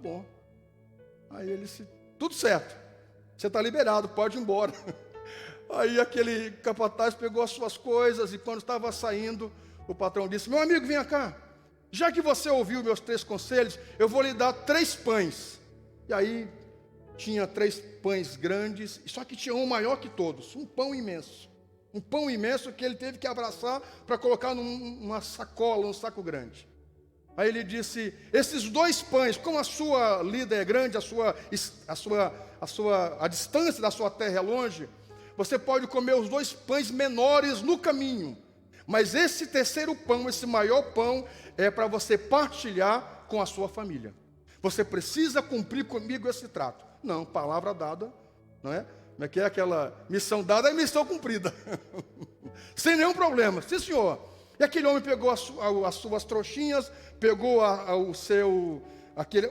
bom. Aí ele disse, tudo certo, você está liberado, pode ir embora. Aí aquele capataz pegou as suas coisas e quando estava saindo, o patrão disse, meu amigo, venha cá. Já que você ouviu meus 3 conselhos, eu vou lhe dar 3 pães. E aí tinha 3 pães grandes, só que tinha um maior que todos, um pão imenso. Um pão imenso que ele teve que abraçar para colocar numa sacola, um saco grande. Aí ele disse, esses 2 pães, como a sua lida é grande, a distância da sua terra é longe, você pode comer os 2 pães menores no caminho. Mas esse terceiro pão, esse maior pão, é para você partilhar com a sua família. Você precisa cumprir comigo esse trato. Não, palavra dada, não é? Como é que é aquela missão dada é missão cumprida. Sem nenhum problema. Sim, senhor. E aquele homem pegou as suas trouxinhas, pegou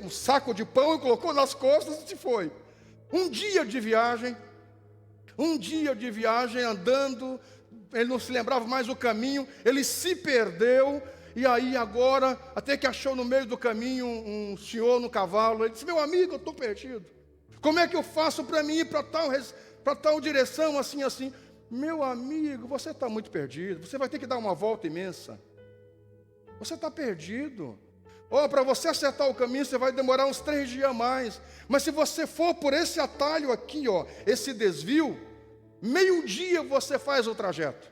um saco de pão e colocou nas costas e se foi. Um dia de viagem andando, ele não se lembrava mais do caminho, ele se perdeu, e aí agora, até que achou no meio do caminho um senhor no cavalo, ele disse, meu amigo, eu estou perdido, como é que eu faço para mim ir para tal direção, assim, assim? Meu amigo, você está muito perdido, você vai ter que dar uma volta imensa, você está perdido. Para você acertar o caminho, você vai demorar uns 3 dias a mais, mas se você for por esse atalho aqui, esse desvio, meio-dia você faz o trajeto.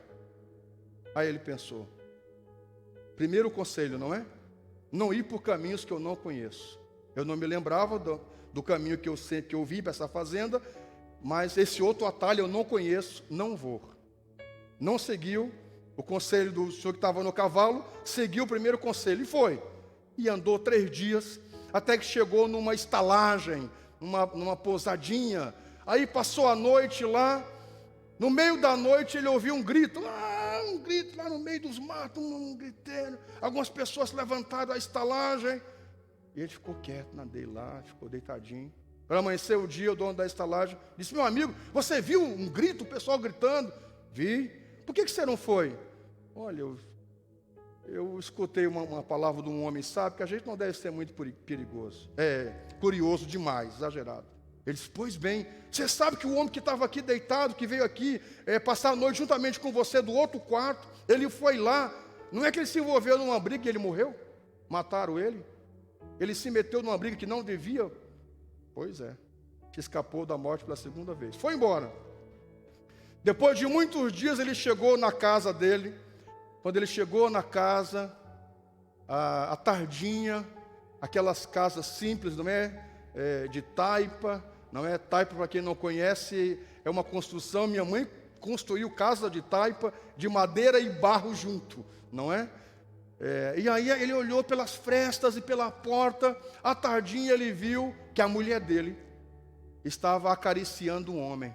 Aí ele pensou, primeiro conselho, não é? Não ir por caminhos que eu não conheço. Eu não me lembrava do caminho que eu vi para essa fazenda, mas esse outro atalho eu não conheço, não vou. Não seguiu o conselho do senhor que estava no cavalo, seguiu o primeiro conselho e foi. E andou 3 dias, até que chegou numa estalagem, numa pousadinha. Aí passou a noite lá. No meio da noite ele ouviu um grito lá no meio dos matos, um griteiro. Algumas pessoas se levantaram da estalagem. E ele ficou quieto na dele lá, ficou deitadinho. Para amanhecer o dia, o dono da estalagem disse, meu amigo, você viu um grito, o pessoal gritando? Vi. Por que você não foi? Olha, eu escutei uma palavra de um homem sábio, que a gente não deve ser muito perigoso. Curioso demais, exagerado. Ele disse, pois bem, você sabe que o homem que estava aqui deitado, que veio aqui passar a noite juntamente com você do outro quarto, ele foi lá, não é que ele se envolveu numa briga e ele morreu? Mataram ele? Ele se meteu numa briga que não devia? Pois é, escapou da morte pela 2ª vez. Foi embora. Depois de muitos dias ele chegou na casa dele. Quando ele chegou na casa, à tardinha, aquelas casas simples, não é? De taipa, não é? Taipa, para quem não conhece, é uma construção. Minha mãe construiu casa de taipa, de madeira e barro junto, não é? E aí ele olhou pelas frestas e pela porta. À tardinha ele viu que a mulher dele estava acariciando um homem,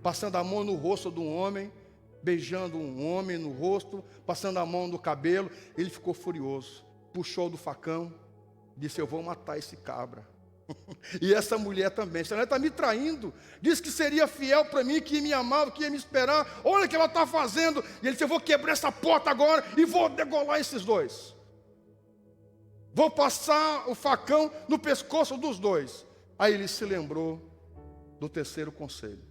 passando a mão no rosto de um homem, beijando um homem no rosto, passando a mão no cabelo. Ele ficou furioso, puxou do facão, disse, eu vou matar esse cabra. E essa mulher também, essa mulher está me traindo, disse que seria fiel para mim, que me amava, que ia me esperar, olha o que ela está fazendo. E ele disse, eu vou quebrar essa porta agora e vou degolar esses 2. Vou passar o facão no pescoço dos 2. Aí ele se lembrou do terceiro conselho.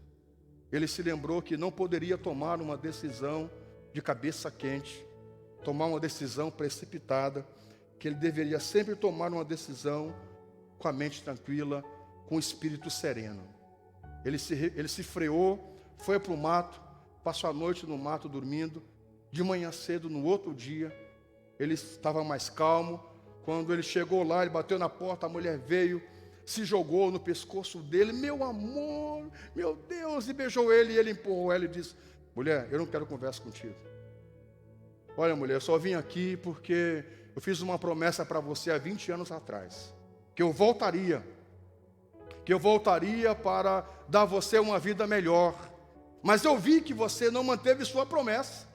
Ele se lembrou que não poderia tomar uma decisão de cabeça quente, tomar uma decisão precipitada, que ele deveria sempre tomar uma decisão com a mente tranquila, com o espírito sereno. Ele se freou, foi para o mato, passou a noite no mato dormindo. De manhã cedo, no outro dia, ele estava mais calmo. Quando ele chegou lá, ele bateu na porta, a mulher veio, se jogou no pescoço dele, meu amor, meu Deus, e beijou ele, e ele empurrou ela e disse, mulher, eu não quero conversa contigo. Olha, mulher, eu só vim aqui porque eu fiz uma promessa para você há 20 anos atrás, que eu voltaria para dar a você uma vida melhor, mas eu vi que você não manteve sua promessa.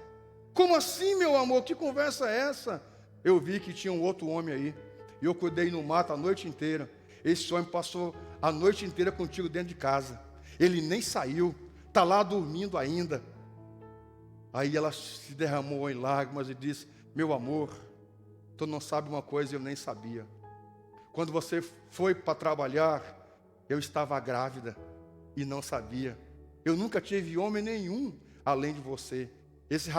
Como assim, meu amor, que conversa é essa? Eu vi que tinha um outro homem aí, e eu cuidei no mato a noite inteira. Esse homem passou a noite inteira contigo dentro de casa, ele nem saiu, está lá dormindo ainda. Aí ela se derramou em lágrimas e disse, meu amor, tu não sabe uma coisa, eu nem sabia. quando você foi para trabalhar, eu estava grávida e não sabia. Eu nunca tive homem nenhum além de você. Esse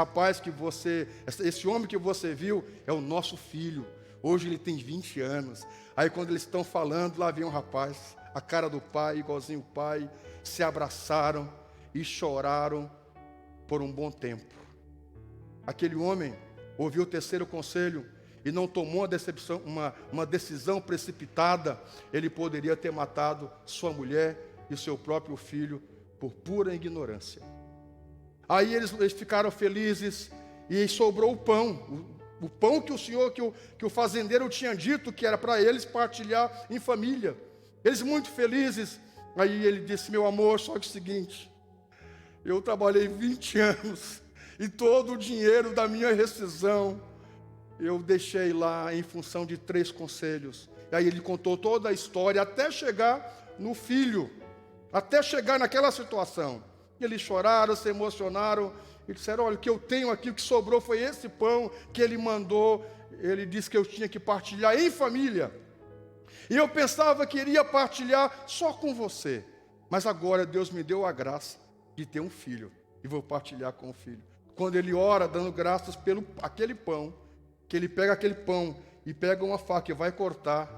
homem que você viu é o nosso filho. Hoje ele tem 20 anos. Aí quando eles estão falando, lá vem um rapaz, a cara do pai, igualzinho o pai, se abraçaram e choraram por um bom tempo. Aquele homem ouviu o terceiro conselho e não tomou uma decisão precipitada. Ele poderia ter matado sua mulher e seu próprio filho por pura ignorância. Aí eles ficaram felizes e sobrou o pão. O pão que que o fazendeiro tinha dito que era para eles partilhar em família. Eles muito felizes. Aí ele disse: meu amor, só que é o seguinte, eu trabalhei 20 anos e todo o dinheiro da minha rescisão eu deixei lá em função de 3 conselhos. E aí ele contou toda a história até chegar no filho, até chegar naquela situação. E eles choraram, se emocionaram e disseram: olha, o que eu tenho aqui, o que sobrou foi esse pão que ele mandou. Ele disse que eu tinha que partilhar em família. E eu pensava que iria partilhar só com você. Mas agora Deus me deu a graça de ter um filho. E vou partilhar com o filho. Quando ele ora, dando graças pelo aquele pão, que ele pega aquele pão e pega uma faca e vai cortar,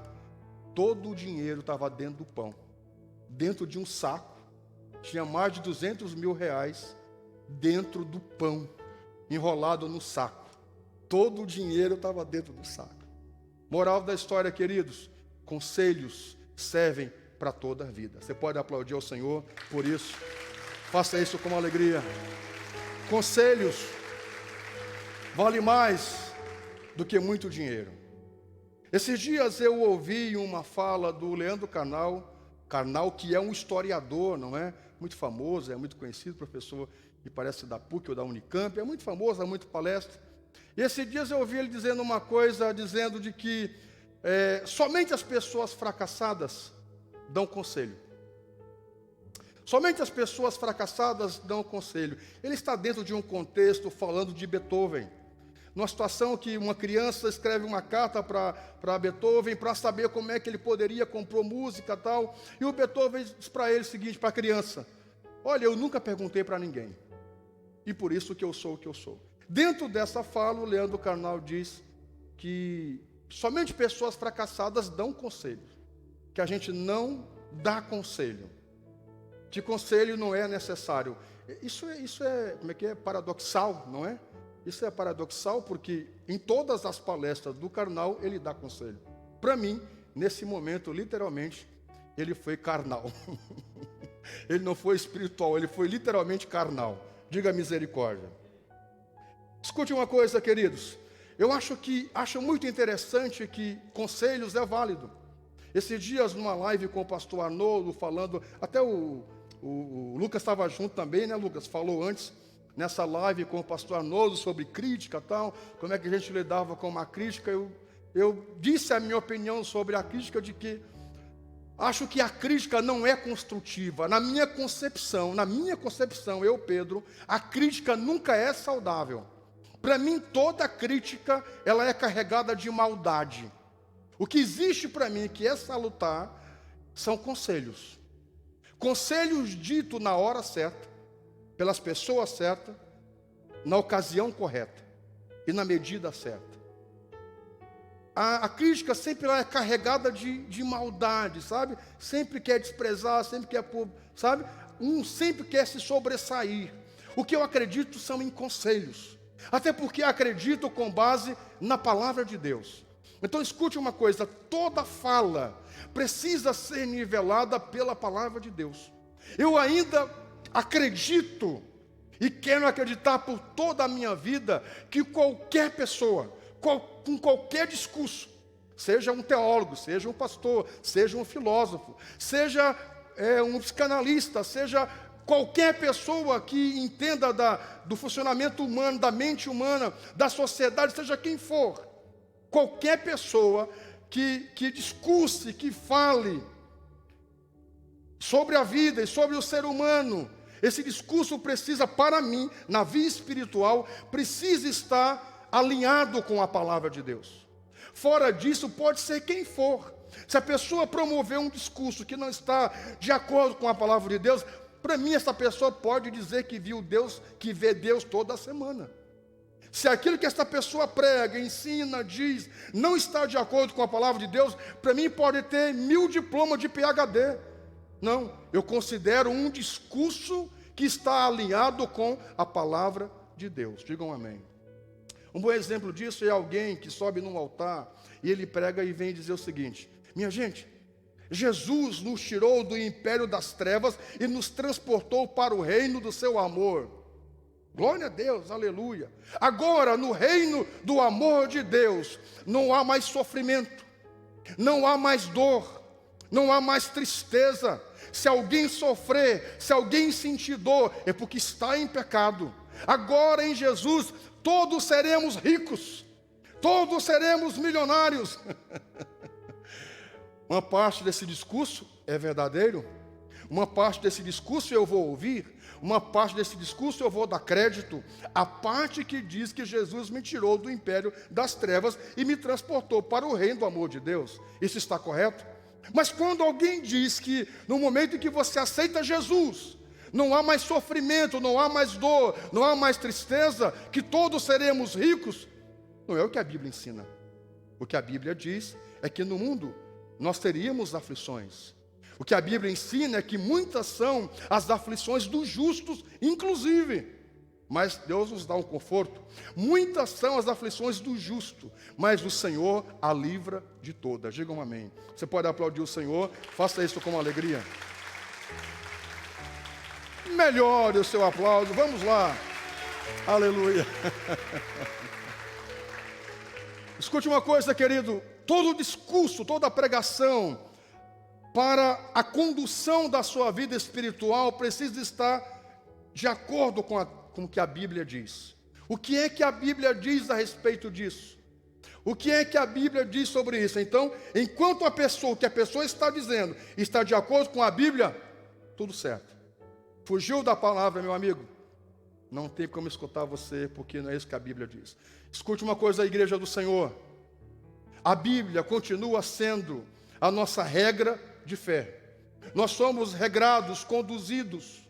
todo o dinheiro estava dentro do pão. Dentro de um saco. Tinha mais de 200 mil reais dentro do pão, enrolado no saco. Todo o dinheiro estava dentro do saco. Moral da história, queridos: conselhos servem para toda a vida. Você pode aplaudir ao Senhor por isso. Faça isso com alegria. Conselhos vale mais do que muito dinheiro. Esses dias eu ouvi uma fala do Leandro Carnal, que é um historiador, não é? Muito famoso, é muito conhecido, professor, me parece da PUC ou da Unicamp, é muito famoso, dá muito palestra. E esses dias eu ouvi ele dizendo uma coisa, dizendo de que somente as pessoas fracassadas dão conselho. Somente as pessoas fracassadas dão conselho. Ele está dentro de um contexto falando de Beethoven. Numa situação que uma criança escreve uma carta para Beethoven para saber como é que ele poderia compor música e tal. E o Beethoven diz para ele o seguinte, para a criança: olha, eu nunca perguntei para ninguém. E por isso que eu sou o que eu sou. Dentro dessa fala, o Leandro Carnal diz que somente pessoas fracassadas dão conselho. Que a gente não dá conselho. Que conselho não é necessário. Isso é, como é que é? Paradoxal, não é? Isso é paradoxal porque em todas as palestras do Carnal ele dá conselho. Para mim, nesse momento, literalmente, ele foi carnal. Ele não foi espiritual, ele foi literalmente carnal. Diga misericórdia. Escute uma coisa, queridos. Eu acho muito interessante que conselhos é válido. Esses dias, numa live com o pastor Arnoldo, falando, até o Lucas estava junto também, né, Lucas? Falou antes, nessa live com o pastor Arnoldo, sobre crítica e tal, como é que a gente lidava com uma crítica. Eu disse a minha opinião sobre a crítica, de que acho que a crítica não é construtiva. Na minha concepção, eu, Pedro, a crítica nunca é saudável. Para mim, toda crítica, ela é carregada de maldade. O que existe para mim, que é salutar, são conselhos. Conselhos ditos na hora certa, pelas pessoas certas, na ocasião correta e na medida certa. A crítica sempre é carregada de maldade, sabe? Sempre quer desprezar, sempre quer, sabe? Sempre quer se sobressair. O que eu acredito são em conselhos. Até porque acredito com base na palavra de Deus. Então escute uma coisa, toda fala precisa ser nivelada pela palavra de Deus. Eu ainda acredito e quero acreditar por toda a minha vida que qualquer pessoa, com qualquer discurso, seja um teólogo, seja um pastor, seja um filósofo, seja um psicanalista, seja qualquer pessoa que entenda do funcionamento humano, da mente humana, da sociedade, seja quem for, qualquer pessoa que discurse, que fale sobre a vida e sobre o ser humano, esse discurso precisa, para mim, na vida espiritual, precisa estar alinhado com a palavra de Deus. Fora disso, pode ser quem for. Se a pessoa promover um discurso que não está de acordo com a palavra de Deus, para mim essa pessoa pode dizer que viu Deus, que vê Deus toda a semana. Se aquilo que essa pessoa prega, ensina, diz, não está de acordo com a palavra de Deus, para mim pode ter 1000 diplomas de PhD. Não, eu considero um discurso que está alinhado com a palavra de Deus. Digam amém. Um bom exemplo disso é alguém que sobe num altar e ele prega e vem dizer o seguinte: minha gente, Jesus nos tirou do império das trevas e nos transportou para o reino do seu amor. Glória a Deus, aleluia. Agora, no reino do amor de Deus, não há mais sofrimento, não há mais dor, não há mais tristeza. Se alguém sofrer, se alguém sentir dor, é porque está em pecado. Agora em Jesus, todos seremos ricos, todos seremos milionários. Uma parte desse discurso é verdadeiro, uma parte desse discurso eu vou ouvir, uma parte desse discurso eu vou dar crédito. A parte que diz que Jesus me tirou do império das trevas e me transportou para o reino do amor de Deus. Isso está correto? Mas quando alguém diz que no momento em que você aceita Jesus, não há mais sofrimento, não há mais dor, não há mais tristeza, que todos seremos ricos, não é o que a Bíblia ensina. O que a Bíblia diz é que no mundo nós teríamos aflições. O que a Bíblia ensina é que muitas são as aflições dos justos, inclusive. Mas Deus nos dá um conforto. Muitas são as aflições do justo, mas o Senhor a livra de todas. Digam amém. Você pode aplaudir o Senhor, faça isso com alegria. Melhore o seu aplauso, vamos lá. Aleluia. Escute uma coisa, querido. Todo discurso, toda pregação para a condução da sua vida espiritual precisa estar de acordo com o que a Bíblia diz. O que é que a Bíblia diz a respeito disso? O que é que a Bíblia diz sobre isso? Então, enquanto o que a pessoa está dizendo está de acordo com a Bíblia, tudo certo. Fugiu da palavra, meu amigo? Não tem como escutar você, porque não é isso que a Bíblia diz. Escute uma coisa, a igreja do Senhor. A Bíblia continua sendo a nossa regra de fé. Nós somos regrados, conduzidos,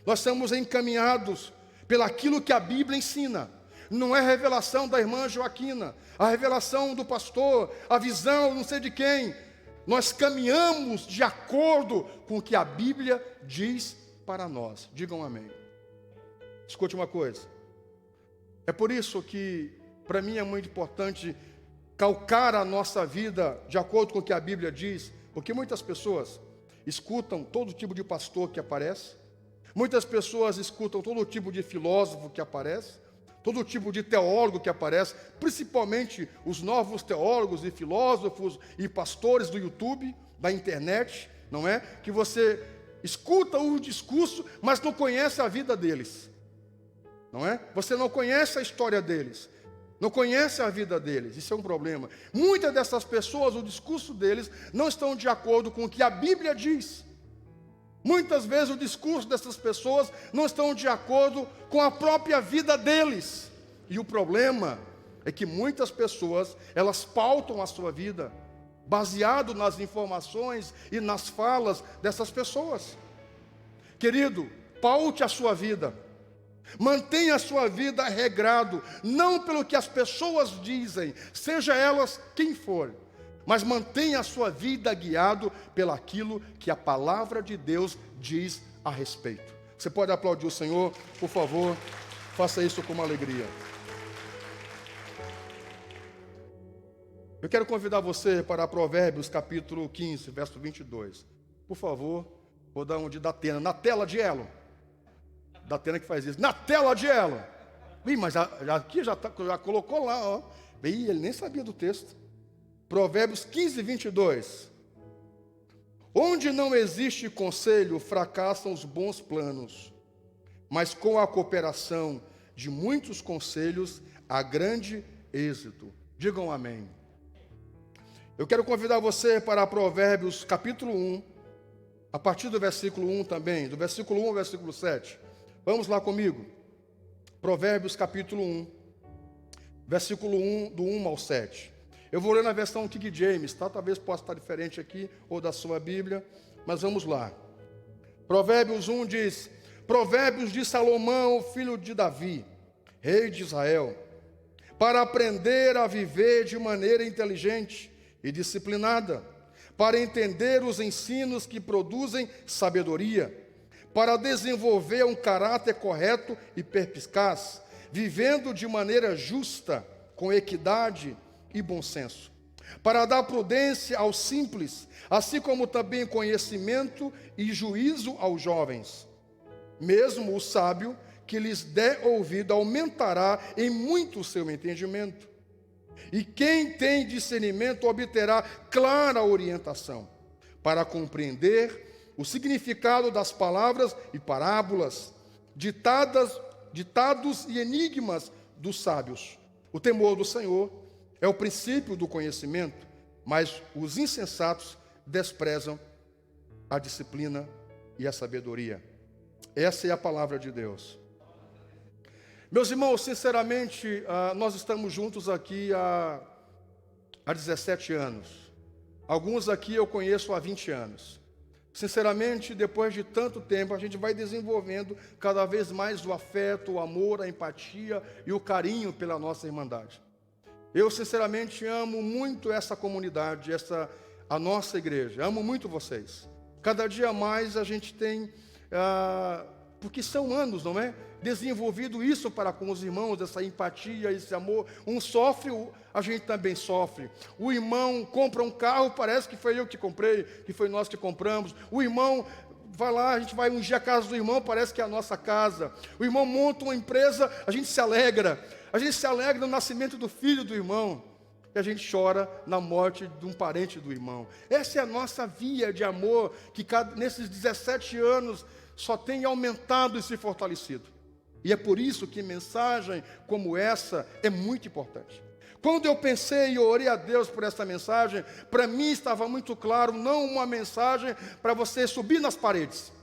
nós somos encaminhados pelaquilo que a Bíblia ensina. Não é revelação da irmã Joaquina, a revelação do pastor, a visão não sei de quem. Nós caminhamos de acordo com o que a Bíblia diz para nós. Digam amém. Escute uma coisa. É por isso que para mim é muito importante calcar a nossa vida de acordo com o que a Bíblia diz, porque muitas pessoas escutam todo tipo de pastor que aparece, muitas pessoas escutam todo tipo de filósofo que aparece, todo tipo de teólogo que aparece, principalmente os novos teólogos e filósofos e pastores do YouTube, da internet, não é? Que você escuta o discurso, mas não conhece a vida deles, não é? Você não conhece a história deles, não conhece a vida deles. Isso é um problema. Muitas dessas pessoas, o discurso deles não estão de acordo com o que a Bíblia diz. Muitas vezes o discurso dessas pessoas não estão de acordo com a própria vida deles. E o problema é que muitas pessoas, elas pautam a sua vida baseado nas informações e nas falas dessas pessoas. Querido, paute a sua vida. Mantenha a sua vida regrado, não pelo que as pessoas dizem, seja elas quem for, mas mantenha a sua vida guiado pelaquilo que a palavra de Deus diz a respeito. Você pode aplaudir o Senhor, por favor, faça isso com uma alegria. Eu quero convidar você para Provérbios capítulo 15, verso 22. Por favor, vou dar um de Datena, na tela de Elo. Datena que faz isso, na tela de Elo. Ih, mas aqui já colocou lá, ó. Ih, ele nem sabia do texto. Provérbios 15, 22. Onde não existe conselho, fracassam os bons planos, mas com a cooperação de muitos conselhos, há grande êxito. Digam amém. Eu quero convidar você para Provérbios capítulo 1, a partir do versículo 1 também, do versículo 1 ao versículo 7. Vamos lá comigo. Provérbios capítulo 1, versículo 1, do 1 ao 7. Eu vou ler na versão King James, tá? Talvez possa estar diferente aqui, ou da sua Bíblia, mas vamos lá. Provérbios 1 diz: Provérbios de Salomão, filho de Davi, rei de Israel, para aprender a viver de maneira inteligente e disciplinada, para entender os ensinos que produzem sabedoria, para desenvolver um caráter correto e perspicaz, vivendo de maneira justa, com equidade e bom senso, para dar prudência aos simples, assim como também conhecimento e juízo aos jovens. Mesmo o sábio que lhes der ouvido aumentará em muito o seu entendimento. E quem tem discernimento obterá clara orientação para compreender o significado das palavras e parábolas, ditados e enigmas dos sábios. O temor do Senhor é o princípio do conhecimento, mas os insensatos desprezam a disciplina e a sabedoria. Essa é a palavra de Deus. Meus irmãos, sinceramente, nós estamos juntos aqui há 17 anos. Alguns aqui eu conheço há 20 anos. Sinceramente, depois de tanto tempo, a gente vai desenvolvendo cada vez mais o afeto, o amor, a empatia e o carinho pela nossa irmandade. Eu, sinceramente, amo muito essa comunidade, a nossa igreja. Amo muito vocês. Cada dia mais a gente tem, porque são anos, não é? Desenvolvido isso para com os irmãos, essa empatia, esse amor. Um sofre, a gente também sofre. O irmão compra um carro, parece que foi eu que comprei, que foi nós que compramos. O irmão vai lá, a gente vai ungir a casa do irmão, parece que é a nossa casa. O irmão monta uma empresa, a gente se alegra. A gente se alegra no nascimento do filho do irmão. E a gente chora na morte de um parente do irmão. Essa é a nossa via de amor, que nesses 17 anos só tem aumentado e se fortalecido. E é por isso que mensagem como essa é muito importante. Quando eu pensei e orei a Deus por essa mensagem, para mim estava muito claro, não uma mensagem para você subir nas paredes,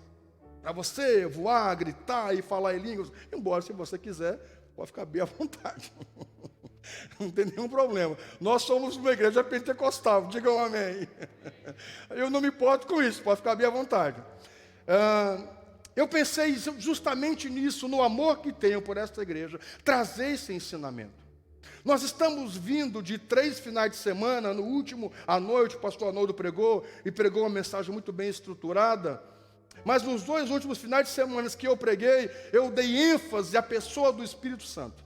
para você voar, gritar e falar em línguas, embora se você quiser, pode ficar bem à vontade. Não tem nenhum problema. Nós somos uma igreja pentecostal, digam amém. Eu não me importo com isso, pode ficar bem à vontade. Eu pensei justamente nisso, no amor que tenho por esta igreja, trazer esse ensinamento. Nós estamos vindo de 3 finais de semana, no último, à noite, o pastor Arnoldo pregou uma mensagem muito bem estruturada, mas nos 2 últimos finais de semana que eu preguei, eu dei ênfase à pessoa do Espírito Santo.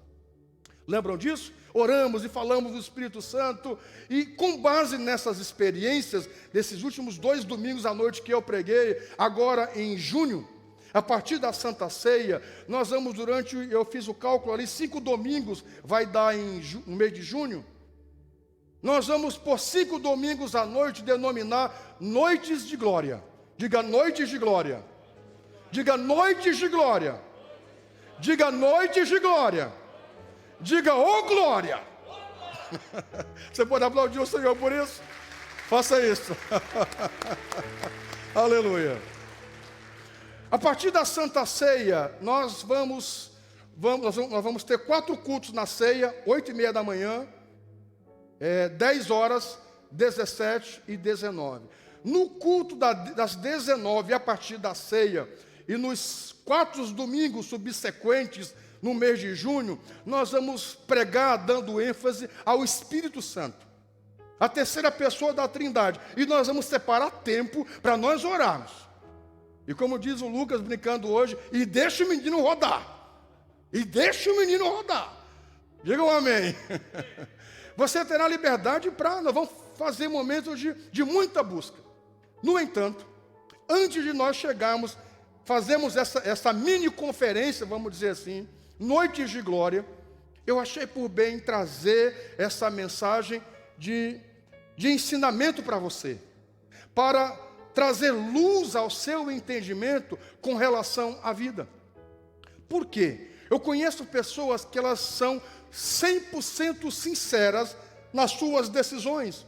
Lembram disso? Oramos e falamos do Espírito Santo, e com base nessas experiências, desses últimos 2 domingos à noite que eu preguei, agora em junho, a partir da Santa Ceia, nós vamos eu fiz o cálculo ali, 5 domingos vai dar no mês de junho. Nós vamos por 5 domingos à noite denominar Noites de Glória. Diga Noites de Glória. Diga Noites de Glória. Diga Noites de Glória. Diga ô glória. Você pode aplaudir o Senhor por isso? Faça isso. Aleluia. A partir da Santa Ceia, nós vamos ter 4 cultos na ceia, 8h30 da manhã, 10 horas, 17 e 19. No culto das 19, a partir da ceia, e nos 4 domingos subsequentes, no mês de junho, nós vamos pregar dando ênfase ao Espírito Santo, a terceira pessoa da Trindade. E nós vamos separar tempo para nós orarmos. E como diz o Lucas brincando hoje, e deixa o menino rodar. E deixa o menino rodar. Digam amém. Você terá liberdade nós vamos fazer momentos de muita busca. No entanto, antes de nós chegarmos, fazemos essa mini conferência, vamos dizer assim, Noites de Glória, eu achei por bem trazer essa mensagem de ensinamento para você, para trazer luz ao seu entendimento com relação à vida. Por quê? Eu conheço pessoas que elas são 100% sinceras nas suas decisões,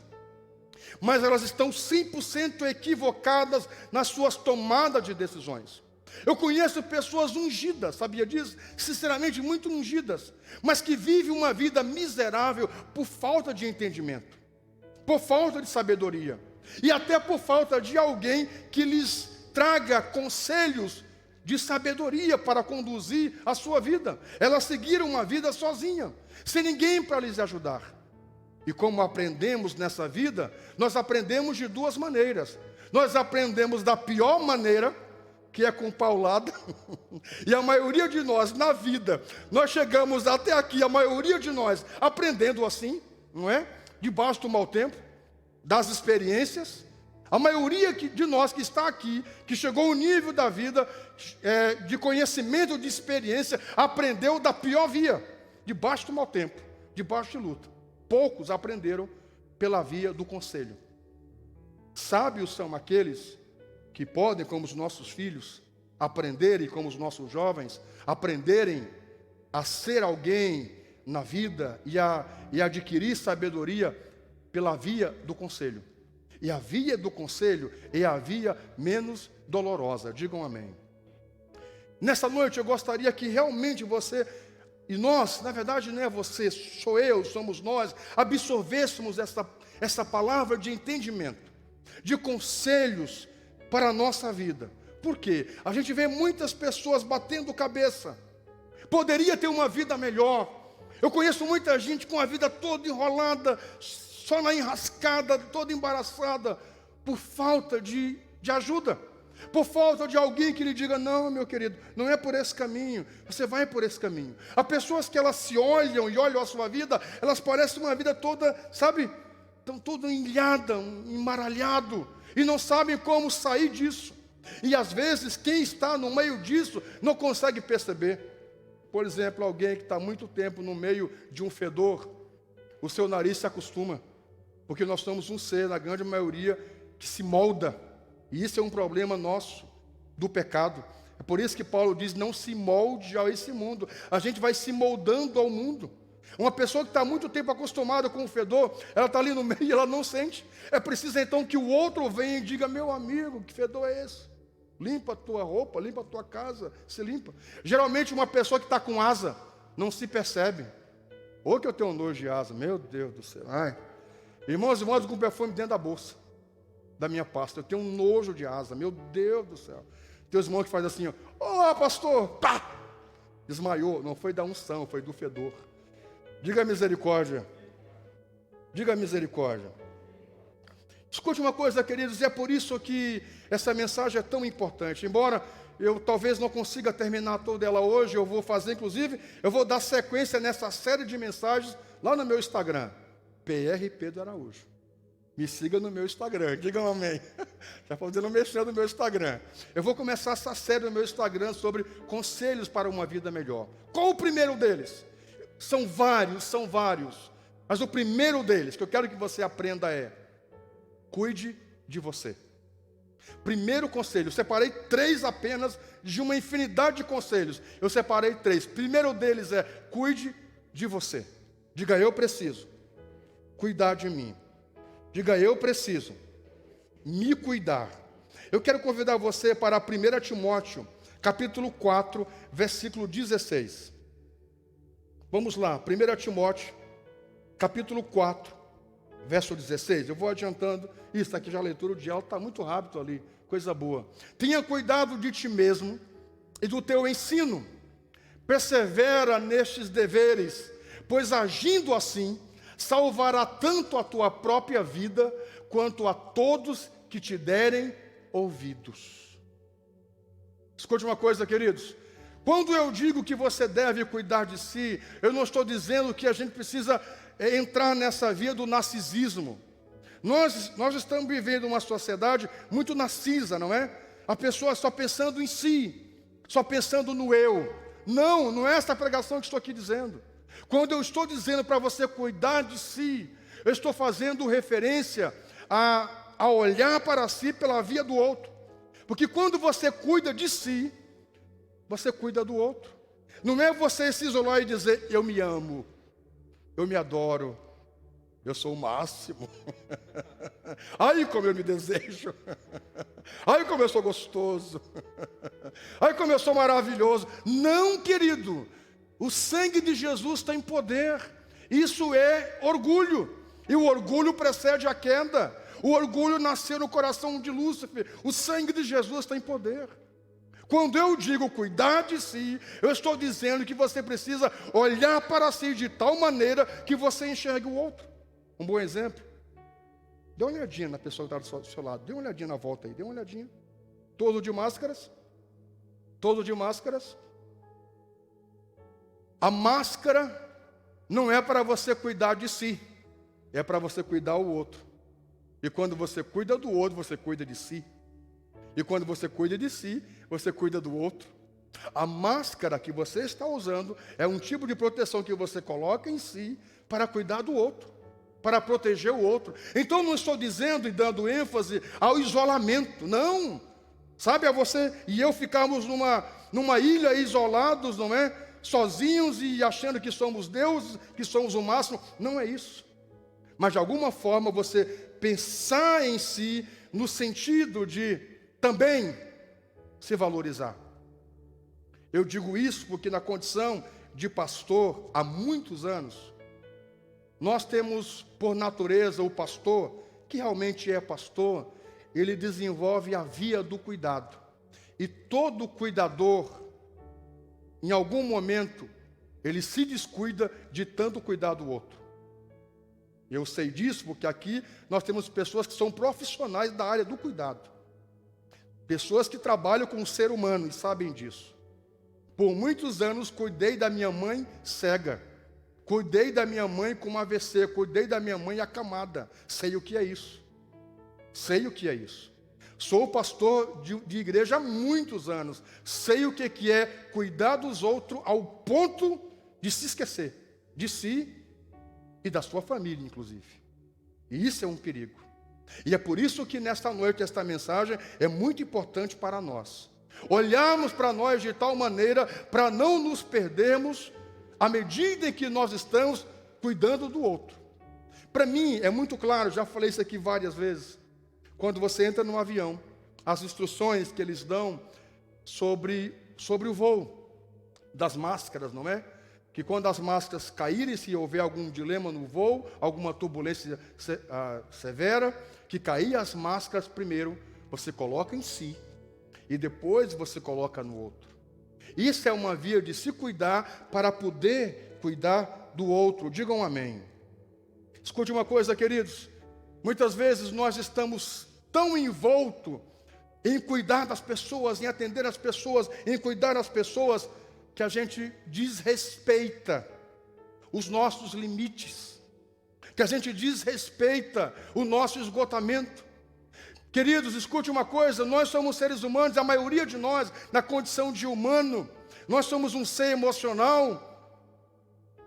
mas elas estão 100% equivocadas nas suas tomadas de decisões. Eu conheço pessoas ungidas, sabia disso? Sinceramente, muito ungidas, mas que vivem uma vida miserável por falta de entendimento. por falta de sabedoria, e até por falta de alguém que lhes traga conselhos de sabedoria para conduzir a sua vida. Elas seguiram uma vida sozinha, sem ninguém para lhes ajudar. E como aprendemos nessa vida, nós aprendemos de duas maneiras. Nós aprendemos da pior maneira, que é com paulada, e a maioria de nós na vida, nós chegamos até aqui, a maioria de nós aprendendo assim, não é? Debaixo do mau tempo, das experiências. A maioria de nós que está aqui, que chegou ao nível da vida, de conhecimento, de experiência, aprendeu da pior via, debaixo do mau tempo, debaixo de luta. Poucos aprenderam pela via do conselho. Sábios são aqueles que podem, como os nossos filhos, aprenderem, como os nossos jovens, aprenderem a ser alguém na vida e adquirir sabedoria pela via do conselho. E a via do conselho é a via menos dolorosa. Digam amém. Nessa noite eu gostaria que realmente você, e nós, na verdade não é você, sou eu, somos nós, absorvêssemos essa palavra de entendimento, de conselhos para a nossa vida. Por quê? A gente vê muitas pessoas batendo cabeça. Poderia ter uma vida melhor. Eu conheço muita gente com a vida toda enrolada, só na enrascada, toda embaraçada, por falta de ajuda, por falta de alguém que lhe diga: não, meu querido, não é por esse caminho, você vai por esse caminho. Há pessoas que elas se olham e olham a sua vida, elas parecem uma vida toda, sabe, estão toda ilhada, embaralhado, e não sabem como sair disso. E às vezes quem está no meio disso não consegue perceber. Por exemplo, alguém que está muito tempo no meio de um fedor, o seu nariz se acostuma, porque nós somos um ser, na grande maioria, que se molda. E isso é um problema nosso, do pecado. É por isso que Paulo diz: não se molde a esse mundo. A gente vai se moldando ao mundo. Uma pessoa que está muito tempo acostumada com o fedor, ela está ali no meio e ela não sente. É preciso então que o outro venha e diga: meu amigo, que fedor é esse? Limpa a tua roupa, limpa a tua casa, se limpa. Geralmente uma pessoa que está com asa não se percebe. Ou que eu tenho nojo de asa, meu Deus do céu. Ai. Irmãos e irmãs, com perfume dentro da bolsa da minha pasta. Eu tenho um nojo de asa, meu Deus do céu. Tem os irmãos que fazem assim: olá, pastor, pá! Desmaiou. Não foi da unção, foi do fedor. Diga misericórdia. Diga misericórdia. Escute uma coisa, queridos, e é por isso que essa mensagem é tão importante. Embora eu talvez não consiga terminar toda ela hoje, eu vou fazer, inclusive, eu vou dar sequência nessa série de mensagens lá no meu Instagram, PR Pedro Araújo. Me siga no meu Instagram, digam amém. Já podendo mexer no meu Instagram. Eu vou começar essa série no meu Instagram sobre conselhos para uma vida melhor. Qual o primeiro deles? São vários. Mas o primeiro deles, que eu quero que você aprenda é: cuide de você. Primeiro conselho, eu separei 3 apenas de uma infinidade de conselhos. Eu separei 3. Primeiro deles é: cuide de você. Diga: eu preciso cuidar de mim. Diga: eu preciso me cuidar. Eu quero convidar você para 1 Timóteo, capítulo 4, versículo 16. Vamos lá, 1 Timóteo, capítulo 4, verso 16. Eu vou adiantando. Isso aqui já a leitura de aula está muito rápido ali. Coisa boa. Tenha cuidado de ti mesmo e do teu ensino. Persevera nestes deveres, pois agindo assim, salvará tanto a tua própria vida, quanto a todos que te derem ouvidos. Escute uma coisa, queridos. Quando eu digo que você deve cuidar de si, eu não estou dizendo que a gente precisa entrar nessa via do narcisismo. Nós estamos vivendo uma sociedade muito narcisa, não é? A pessoa só pensando em si, só pensando no eu. Não é essa a pregação que estou aqui dizendo. Quando eu estou dizendo para você cuidar de si, eu estou fazendo referência a olhar para si pela via do outro. Porque quando você cuida de si, você cuida do outro. Não é você se isolar e dizer: eu me amo, eu me adoro, eu sou o máximo. Ai, como eu me desejo. Ai, como eu sou gostoso. Ai, como eu sou maravilhoso. Não, querido. O sangue de Jesus tem poder. Isso é orgulho. E o orgulho precede a queda. O orgulho nasceu no coração de Lúcifer. O sangue de Jesus tem poder. Quando eu digo cuidar de si, eu estou dizendo que você precisa olhar para si de tal maneira que você enxergue o outro. Um bom exemplo. Dê uma olhadinha na pessoa que está do seu lado. Dê uma olhadinha na volta aí. Dê uma olhadinha. Todo de máscaras. Todo de máscaras. A máscara não é para você cuidar de si. É para você cuidar do outro. E quando você cuida do outro, você cuida de si. E quando você cuida de si, você cuida do outro. A máscara que você está usando é um tipo de proteção que você coloca em si para cuidar do outro, para proteger o outro. Então não estou dizendo e dando ênfase ao isolamento, não. Sabe, a você e eu ficarmos numa ilha isolados, não é? Sozinhos e achando que somos deuses, que somos o máximo. Não é isso. Mas de alguma forma você pensar em si no sentido de também se valorizar. Eu digo isso porque na condição de pastor há muitos anos, nós temos por natureza o pastor, que realmente é pastor, ele desenvolve a via do cuidado. E todo cuidador, em algum momento, ele se descuida de tanto cuidar do outro. Eu sei disso porque aqui nós temos pessoas que são profissionais da área do cuidado. Pessoas que trabalham com o ser humano e sabem disso. Por muitos anos cuidei da minha mãe cega. Cuidei da minha mãe com uma AVC. Cuidei da minha mãe acamada. Sei o que é isso. Sei o que é isso. Sou pastor de igreja há muitos anos. Sei o que é cuidar dos outros ao ponto de se esquecer de si e da sua família, inclusive. E isso é um perigo. E é por isso que nesta noite esta mensagem é muito importante para nós. Olharmos para nós de tal maneira para não nos perdermos à medida em que nós estamos cuidando do outro. Para mim é muito claro, já falei isso aqui várias vezes. Quando você entra num avião, as instruções que eles dão sobre o voo das máscaras, não é? Que quando as máscaras caírem, se houver algum dilema no voo, alguma turbulência severa, que cair as máscaras primeiro, você coloca em si, e depois você coloca no outro. Isso é uma via de se cuidar para poder cuidar do outro. Digam amém. Escute uma coisa, queridos. Muitas vezes nós estamos tão envoltos em cuidar das pessoas, em atender as pessoas, em cuidar das pessoas, que a gente desrespeita os nossos limites, que a gente desrespeita o nosso esgotamento. Queridos, escute uma coisa, nós somos seres humanos, a maioria de nós, na condição de humano, nós somos um ser emocional.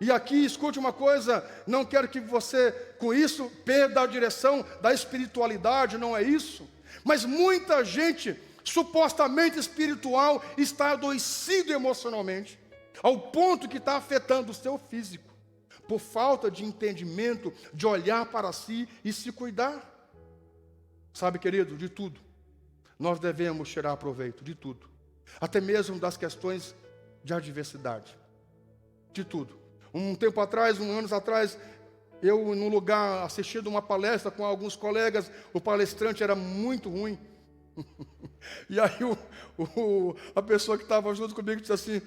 E aqui, escute uma coisa, não quero que você, com isso, perda a direção da espiritualidade, não é isso. Mas muita gente supostamente espiritual está adoecido emocionalmente, ao ponto que está afetando o seu físico, por falta de entendimento, de olhar para si e se cuidar. Sabe, querido, de tudo nós devemos tirar proveito, de tudo, até mesmo das questões de adversidade, de tudo. Um tempo atrás, anos atrás, eu num lugar assistindo uma palestra com alguns colegas, o palestrante era muito ruim. E aí a pessoa que estava junto comigo disse assim: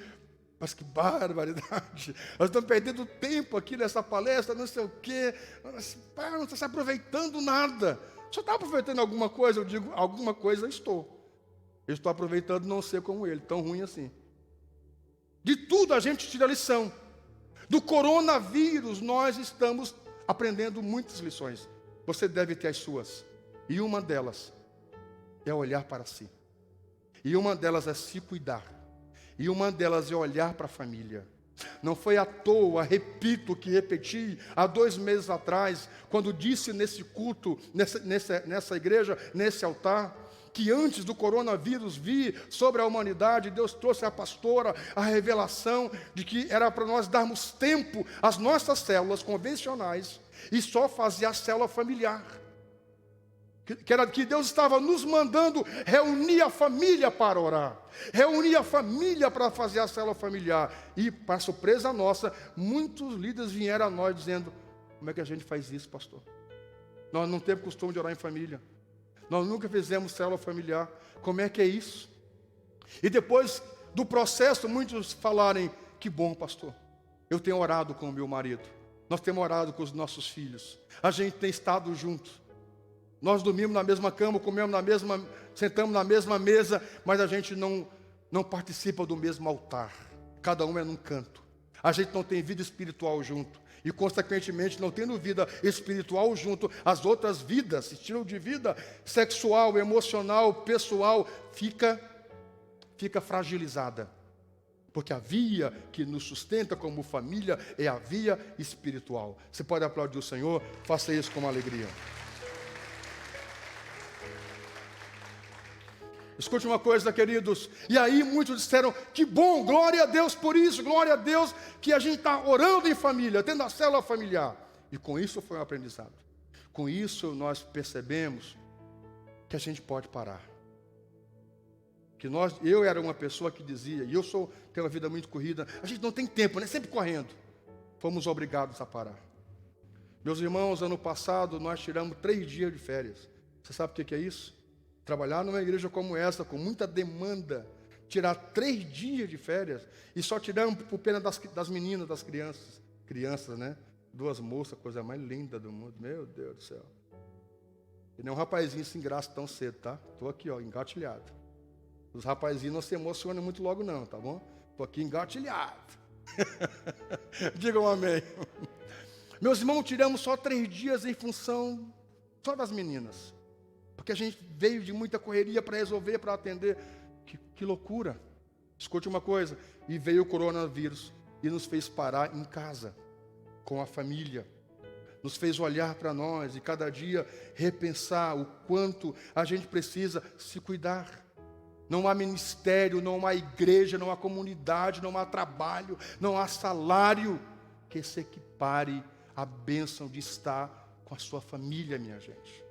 mas que barbaridade, nós estamos perdendo tempo aqui nessa palestra, não sei o quê, não está se aproveitando nada. Só está aproveitando alguma coisa? Eu digo, alguma coisa estou. Eu estou aproveitando não ser como ele, tão ruim assim. De tudo a gente tira lição. Do coronavírus nós estamos aprendendo muitas lições. Você deve ter as suas. E uma delas é olhar para si. E uma delas é se cuidar. E uma delas é olhar para a família. Não foi à toa, repito o que repeti há 2 meses atrás, quando disse nesse culto, nessa igreja, nesse altar, que antes do coronavírus vir sobre a humanidade, Deus trouxe à pastora a revelação de que era para nós darmos tempo às nossas células convencionais e só fazer a célula familiar. Que Deus estava nos mandando reunir a família para orar, reunir a família para fazer a célula familiar. E, para surpresa nossa, muitos líderes vieram a nós dizendo: Como é que a gente faz isso, pastor? Nós não temos costume de orar em família. Nós nunca fizemos célula familiar. Como é que é isso? E depois do processo, muitos falarem, que bom, pastor. Eu tenho orado com o meu marido. Nós temos orado com os nossos filhos. A gente tem estado juntos. Nós dormimos na mesma cama, sentamos na mesma mesa, mas a gente não participa do mesmo altar. Cada um é num canto. A gente não tem vida espiritual junto. E, consequentemente, não tendo vida espiritual junto, as outras vidas, estilo de vida sexual, emocional, pessoal, fica fragilizada. Porque a via que nos sustenta como família é a via espiritual. Você pode aplaudir o Senhor? Faça isso com alegria. Escute uma coisa, queridos. E aí muitos disseram, que bom, glória a Deus por isso, glória a Deus que a gente está orando em família, tendo a célula familiar. E com isso foi um aprendizado. Com isso nós percebemos que a gente pode parar. Eu era uma pessoa que dizia, e tenho uma vida muito corrida, a gente não tem tempo, né? Sempre correndo. Fomos obrigados a parar. Meus irmãos, ano passado nós tiramos 3 dias de férias. Você sabe o que é isso? Trabalhar numa igreja como essa, com muita demanda, tirar 3 dias de férias, e só tiramos por pena das meninas, das crianças, né? 2 moças, coisa mais linda do mundo, meu Deus do céu. E nem um rapazinho se engraça tão cedo, tá? Estou aqui, ó, engatilhado. Os rapazinhos não se emocionam muito logo não, tá bom? Estou aqui engatilhado. Digam amém. Meus irmãos, tiramos só 3 dias em função só das meninas. Porque a gente veio de muita correria para resolver, para atender. Que loucura. Escute uma coisa. E veio o coronavírus e nos fez parar em casa, com a família. Nos fez olhar para nós e cada dia repensar o quanto a gente precisa se cuidar. Não há ministério, não há igreja, não há comunidade, não há trabalho, não há salário que se equipare à bênção de estar com a sua família, minha gente.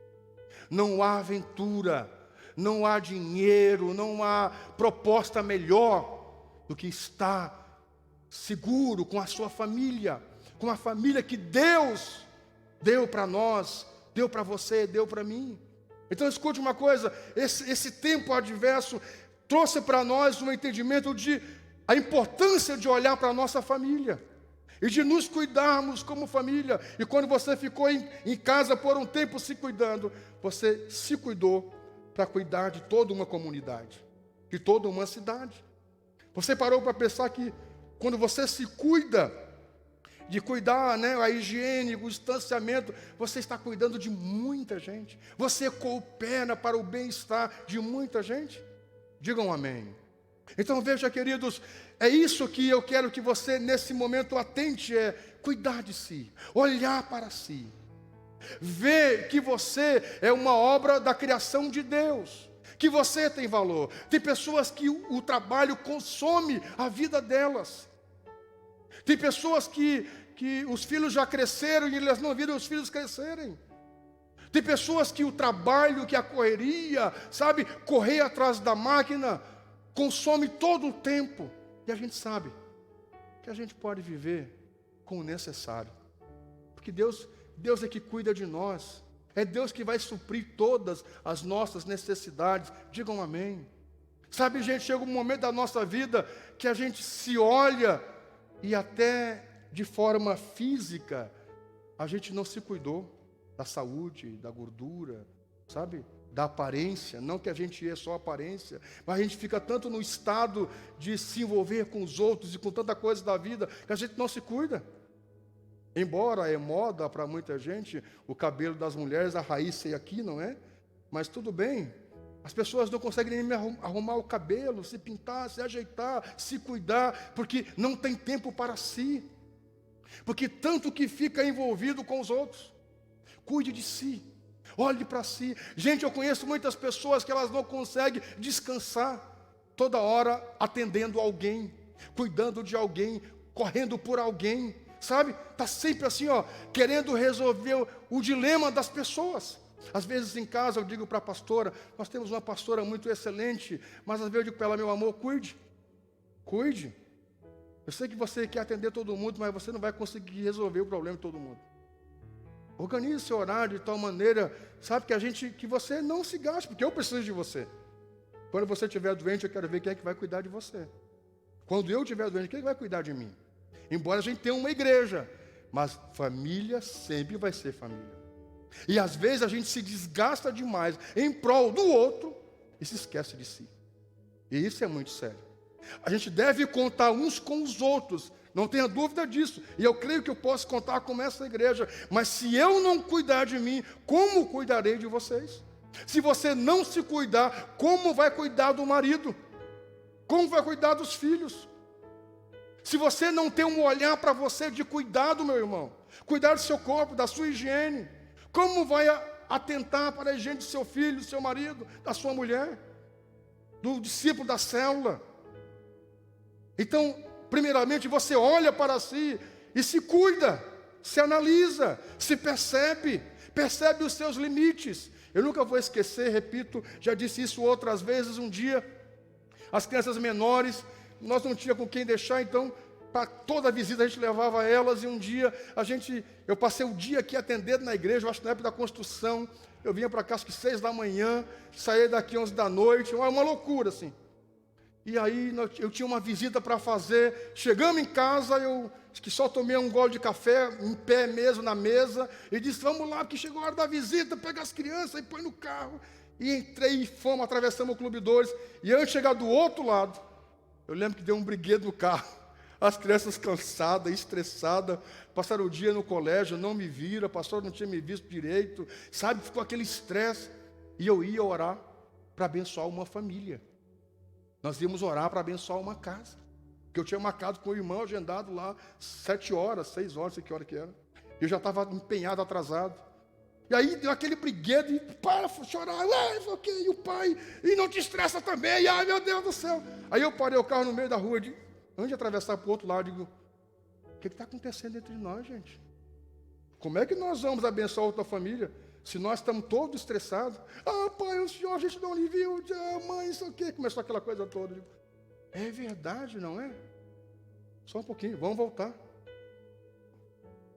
Não há aventura, não há dinheiro, não há proposta melhor do que estar seguro com a sua família, com a família que Deus deu para nós, deu para você, deu para mim. Então escute uma coisa, esse tempo adverso trouxe para nós um entendimento de a importância de olhar para a nossa família e de nos cuidarmos como família. E quando você ficou em casa por um tempo se cuidando, você se cuidou para cuidar de toda uma comunidade, de toda uma cidade. Você parou para pensar que quando você se cuida, de cuidar, né, a higiene, o distanciamento, você está cuidando de muita gente. Você coopera para o bem-estar de muita gente. Digam amém. Então veja, queridos, é isso que eu quero que você nesse momento atente, é cuidar de si, olhar para si, ver que você é uma obra da criação de Deus, que você tem valor. Tem pessoas que o trabalho consome a vida delas. Tem pessoas que os filhos já cresceram e elas não viram os filhos crescerem. Tem pessoas que o trabalho, que a correria, sabe, correr atrás da máquina, consome todo o tempo. E a gente sabe que a gente pode viver com o necessário. Porque Deus é que cuida de nós. É Deus que vai suprir todas as nossas necessidades. Digam amém. Sabe, gente, chega um momento da nossa vida que a gente se olha e até de forma física a gente não se cuidou da saúde, da gordura, sabe? Da aparência. Não que a gente é só aparência, mas a gente fica tanto no estado de se envolver com os outros e com tanta coisa da vida que a gente não se cuida. Embora é moda para muita gente o cabelo das mulheres, a raiz ser aqui, não é? Mas tudo bem. As pessoas não conseguem nem arrumar o cabelo, se pintar, se ajeitar, se cuidar, porque não tem tempo para si. Porque tanto que fica envolvido com os outros. Cuide de si, olhe para si. Gente, eu conheço muitas pessoas que elas não conseguem descansar, toda hora atendendo alguém, cuidando de alguém, correndo por alguém, sabe? Está sempre assim, ó, querendo resolver o dilema das pessoas. Às vezes em casa eu digo para a pastora, nós temos uma pastora muito excelente, mas às vezes eu digo para ela, meu amor, cuide. Eu sei que você quer atender todo mundo, mas você não vai conseguir resolver o problema de todo mundo. Organize seu horário de tal maneira, sabe, que você não se gaste, porque eu preciso de você. Quando você estiver doente, eu quero ver quem é que vai cuidar de você. Quando eu estiver doente, quem é que vai cuidar de mim? Embora a gente tenha uma igreja, mas família sempre vai ser família. E às vezes a gente se desgasta demais em prol do outro e se esquece de si. E isso é muito sério. A gente deve contar uns com os outros, não tenha dúvida disso. E eu creio que eu posso contar com essa igreja. Mas se eu não cuidar de mim, como cuidarei de vocês? Se você não se cuidar, como vai cuidar do marido? Como vai cuidar dos filhos? Se você não tem um olhar para você de cuidado, meu irmão, cuidar do seu corpo, da sua higiene, como vai atentar para a higiene do seu filho, do seu marido, da sua mulher, do discípulo da célula? Então, primeiramente, você olha para si e se cuida, se analisa, se percebe os seus limites. Eu nunca vou esquecer, repito, já disse isso outras vezes, um dia, as crianças menores, nós não tínhamos com quem deixar, então, para toda visita a gente levava elas, e um dia, eu passei o dia aqui atendendo na igreja, eu acho que na época da construção, eu vinha para cá acho que 6 da manhã, saía daqui 11 da noite, uma loucura assim. E aí eu tinha uma visita para fazer, chegamos em casa, eu que só tomei um gole de café, em pé mesmo na mesa, e disse, vamos lá, porque chegou a hora da visita, pega as crianças e põe no carro. E entrei e fomos, atravessamos o Clube 2, e antes de chegar do outro lado, eu lembro que deu um briguedo no carro, as crianças cansadas, estressadas, passaram o dia no colégio, não me viram, a pastora não tinha me visto direito, sabe, ficou aquele estresse, e eu ia orar para abençoar uma família. Nós íamos orar para abençoar uma casa. Porque eu tinha marcado com o irmão agendado lá 7 horas, 6 horas, não sei que hora que era. Eu já estava empenhado, atrasado. E aí deu aquele briguedo, e para chorar, e o pai, e não te estressa também, ai meu Deus do céu. Aí eu parei o carro no meio da rua, antes de atravessar para o outro lado, digo, o que está acontecendo entre nós, gente? Como é que nós vamos abençoar outra família? Se nós estamos todos estressados, pai, o senhor, a gente não lhe viu, mãe, isso aqui, começou aquela coisa toda. Digo, é verdade, não é? Só um pouquinho, vamos voltar.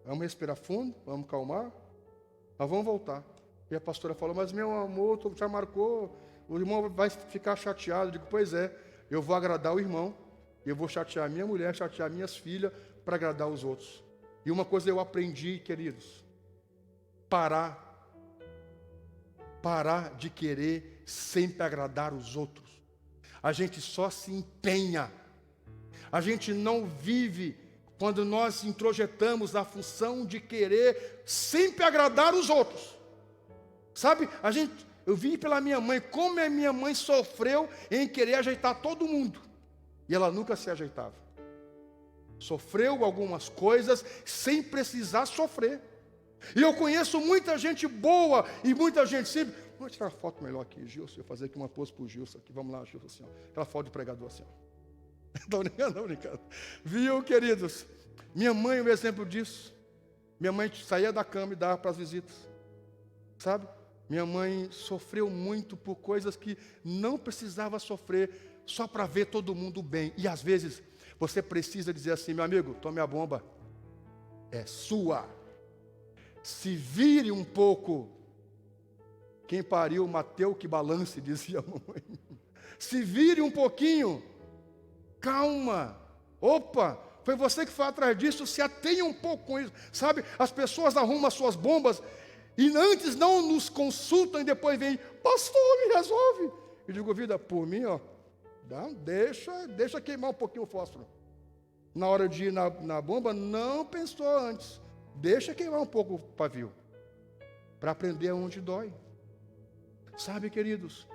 Vamos respirar fundo, vamos calmar, mas vamos voltar. E a pastora falou, mas meu amor, tu já marcou, o irmão vai ficar chateado. Eu digo, pois é, eu vou agradar o irmão, eu vou chatear a minha mulher, chatear minhas filhas, para agradar os outros. E uma coisa eu aprendi, queridos, parar de querer sempre agradar os outros. A gente só se empenha. A gente não vive quando nós introjetamos a função de querer sempre agradar os outros. Sabe, eu vi pela minha mãe, como a minha mãe sofreu em querer ajeitar todo mundo. E ela nunca se ajeitava. Sofreu algumas coisas sem precisar sofrer. E eu conheço muita gente boa e muita gente simples. Vamos tirar uma foto melhor aqui, Gilson. Eu vou fazer aqui uma pose para o Gilson aqui. Vamos lá, Gilson, assim, ó. Aquela foto de pregador assim, ó. Estou brincando. Viu, queridos? Minha mãe é um exemplo disso. Minha mãe saía da cama e dava para as visitas. Sabe? Minha mãe sofreu muito por coisas que não precisava sofrer só para ver todo mundo bem. E às vezes você precisa dizer assim, meu amigo, tome a bomba. É sua. Se vire um pouco. Quem pariu, Mateu que balance, dizia a mamãe. Se vire um pouquinho. Calma. Opa, foi você que foi atrás disso, se atenha um pouco com isso. Sabe, as pessoas arrumam as suas bombas e antes não nos consultam e depois vem, pastor, me resolve. Eu digo, vida, por mim, ó, deixa queimar um pouquinho o fósforo. Na hora de ir na bomba, não pensou antes. Deixa queimar um pouco o pavio. Para aprender onde dói. Sabe, queridos?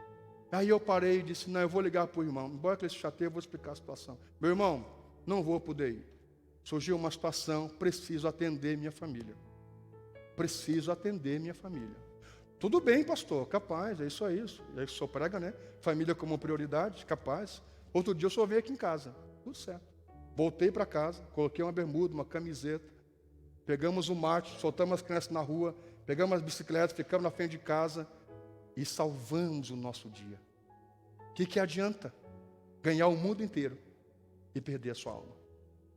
Aí eu parei e disse, não, eu vou ligar para o irmão. Embora que ele se chateie, eu vou explicar a situação. Meu irmão, não vou poder ir. Surgiu uma situação, preciso atender minha família. Preciso atender minha família. Tudo bem, pastor, capaz, é isso aí. E aí o senhor prega, né? Família como prioridade, capaz. Outro dia o senhor veio aqui em casa. Tudo certo. Voltei para casa, coloquei uma bermuda, uma camiseta. Pegamos o mate, soltamos as crianças na rua. Pegamos as bicicletas, ficamos na frente de casa. E salvamos o nosso dia. O que adianta ganhar o mundo inteiro e perder a sua alma?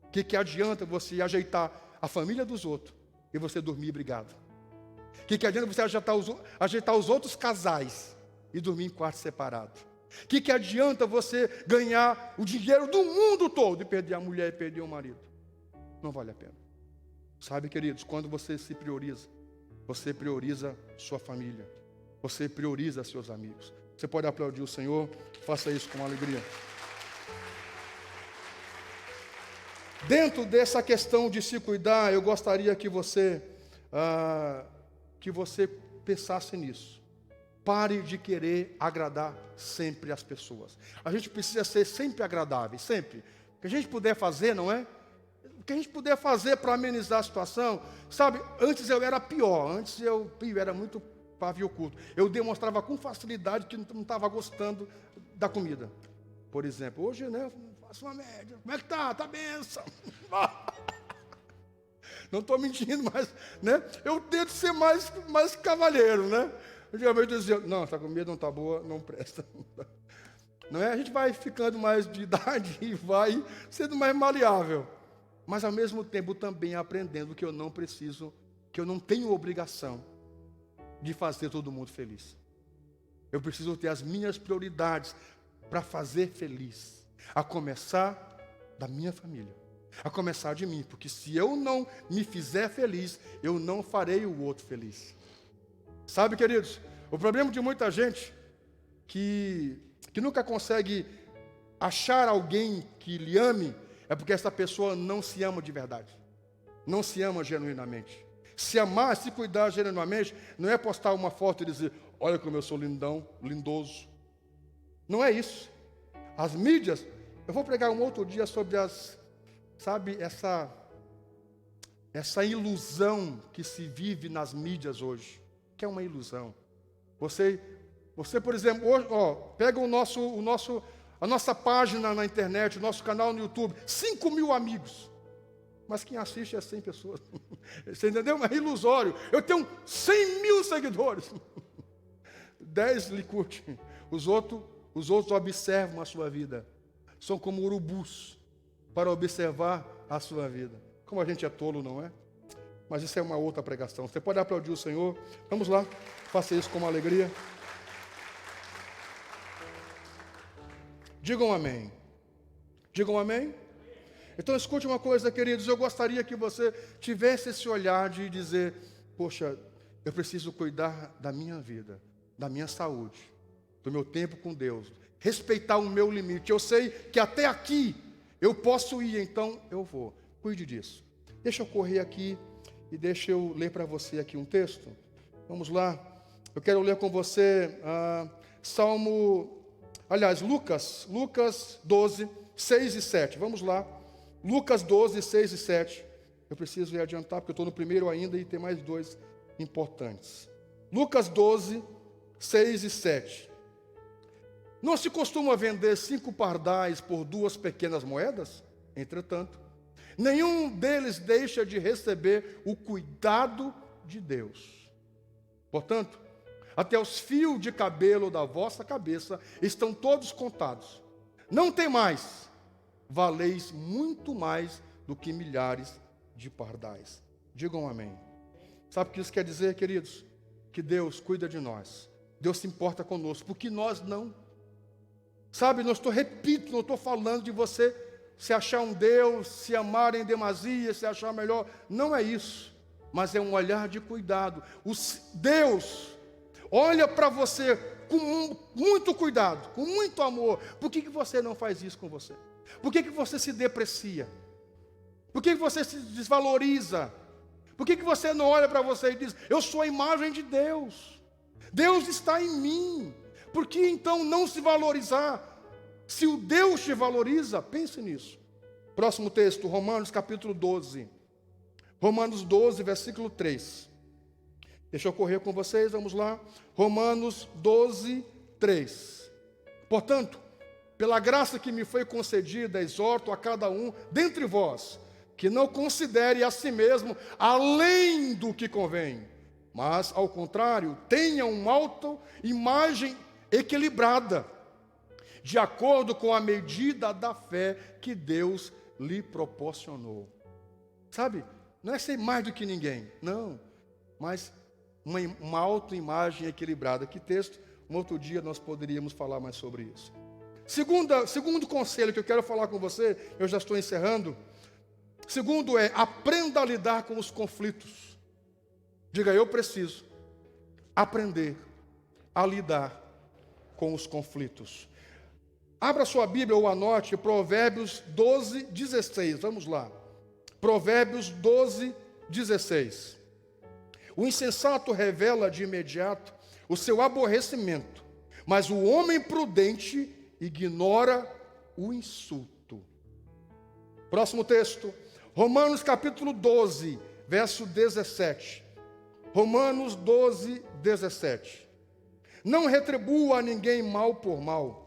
O que adianta você ajeitar a família dos outros e você dormir brigado? Que adianta você ajeitar os outros casais e dormir em quarto separado? Que adianta você ganhar o dinheiro do mundo todo e perder a mulher e perder o marido? Não vale a pena. Sabe, queridos, quando você se prioriza, você prioriza sua família, você prioriza seus amigos. Você pode aplaudir o Senhor, faça isso com alegria. Dentro dessa questão de se cuidar, eu gostaria que você pensasse nisso. Pare de querer agradar sempre as pessoas. A gente precisa ser sempre agradável, sempre. O que a gente puder fazer, não é? O que a gente puder fazer para amenizar a situação. Sabe, antes eu era pior. Antes eu era muito pavio curto. Eu demonstrava com facilidade que não estava gostando da comida. Por exemplo, hoje, né, eu faço uma média. Como é que tá? Tá benção. Não estou mentindo, mas, né, eu tento ser mais cavalheiro, né? Antigamente eu dizia, não, essa comida não está boa, não presta. Não é? A gente vai ficando mais de idade e vai sendo mais maleável. Mas ao mesmo tempo também aprendendo que eu não preciso, que eu não tenho obrigação de fazer todo mundo feliz. Eu preciso ter as minhas prioridades para fazer feliz. A começar da minha família. A começar de mim. Porque se eu não me fizer feliz, eu não farei o outro feliz. Sabe, queridos, o problema de muita gente que nunca consegue achar alguém que lhe ame é porque essa pessoa não se ama de verdade, não se ama genuinamente. Se amar, se cuidar genuinamente, não é postar uma foto e dizer, olha como eu sou lindão, lindoso. Não é isso. As mídias, eu vou pregar um outro dia sobre essa ilusão que se vive nas mídias hoje. Que é uma ilusão. Você, por exemplo, hoje, pega a nossa página na internet, o nosso canal no YouTube, 5.000 amigos. Mas quem assiste é 100 pessoas. Você entendeu? É ilusório. Eu tenho 100.000 seguidores. 10 lhe curtem. Os outros observam a sua vida. São como urubus para observar a sua vida. Como a gente é tolo, não é? Mas isso é uma outra pregação. Você pode aplaudir o Senhor. Vamos lá, faça isso com uma alegria. Digam amém. Digam amém. Então escute uma coisa, queridos. Eu gostaria que você tivesse esse olhar de dizer, poxa, eu preciso cuidar da minha vida, da minha saúde, do meu tempo com Deus. Respeitar o meu limite. Eu sei que até aqui eu posso ir, então eu vou. Cuide disso. Deixa eu correr aqui. E deixa eu ler para você aqui um texto. Vamos lá. Eu quero ler com você Lucas 12, 6 e 7. Vamos lá. Lucas 12, 6 e 7. Eu preciso ir adiantar, porque eu estou no primeiro ainda e tem mais dois importantes. Lucas 12, 6 e 7. Não se costuma vender 5 pardais por 2 pequenas moedas? Entretanto, nenhum deles deixa de receber o cuidado de Deus. Portanto, até os fios de cabelo da vossa cabeça estão todos contados. Não temais, valeis muito mais do que milhares de pardais. Digam amém. Sabe o que isso quer dizer, queridos? Que Deus cuida de nós. Deus se importa conosco, porque nós não. Sabe, não estou falando de você se achar um Deus, se amar em demasia, se achar melhor. Não é isso. Mas é um olhar de cuidado. Deus olha para você com muito cuidado, com muito amor. Por que você não faz isso com você? Por que você se deprecia? Por que você se desvaloriza? Por que você não olha para você e diz, eu sou a imagem de Deus. Deus está em mim. Por que então não se valorizar? Se o Deus te valoriza, pense nisso. Próximo texto, Romanos capítulo 12. Romanos 12, versículo 3. Deixa eu correr com vocês, vamos lá. Romanos 12, 3. Portanto, pela graça que me foi concedida, exorto a cada um dentre vós, que não considere a si mesmo além do que convém, mas, ao contrário, tenha uma autoimagem equilibrada, de acordo com a medida da fé que Deus lhe proporcionou. Sabe, não é ser mais do que ninguém, não, mas uma autoimagem equilibrada. Que texto? Um outro dia nós poderíamos falar mais sobre isso. Segundo conselho que eu quero falar com você, eu já estou encerrando. Segundo aprenda a lidar com os conflitos. Diga, eu preciso aprender a lidar com os conflitos. Abra sua Bíblia ou anote Provérbios 12, 16. Vamos lá. Provérbios 12, 16. O insensato revela de imediato o seu aborrecimento, mas o homem prudente ignora o insulto. Próximo texto, Romanos capítulo 12, verso 17. Romanos 12, 17. Não retribua a ninguém mal por mal.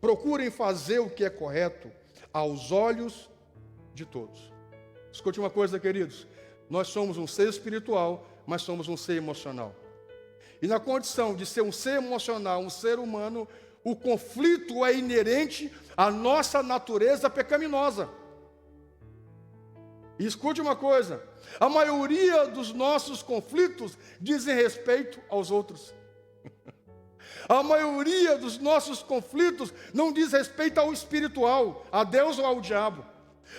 Procurem fazer o que é correto aos olhos de todos. Escute uma coisa, queridos. Nós somos um ser espiritual, mas somos um ser emocional. E na condição de ser um ser emocional, um ser humano, o conflito é inerente à nossa natureza pecaminosa. E escute uma coisa, a maioria dos nossos conflitos dizem respeito aos outros. A maioria dos nossos conflitos não diz respeito ao espiritual, a Deus ou ao diabo.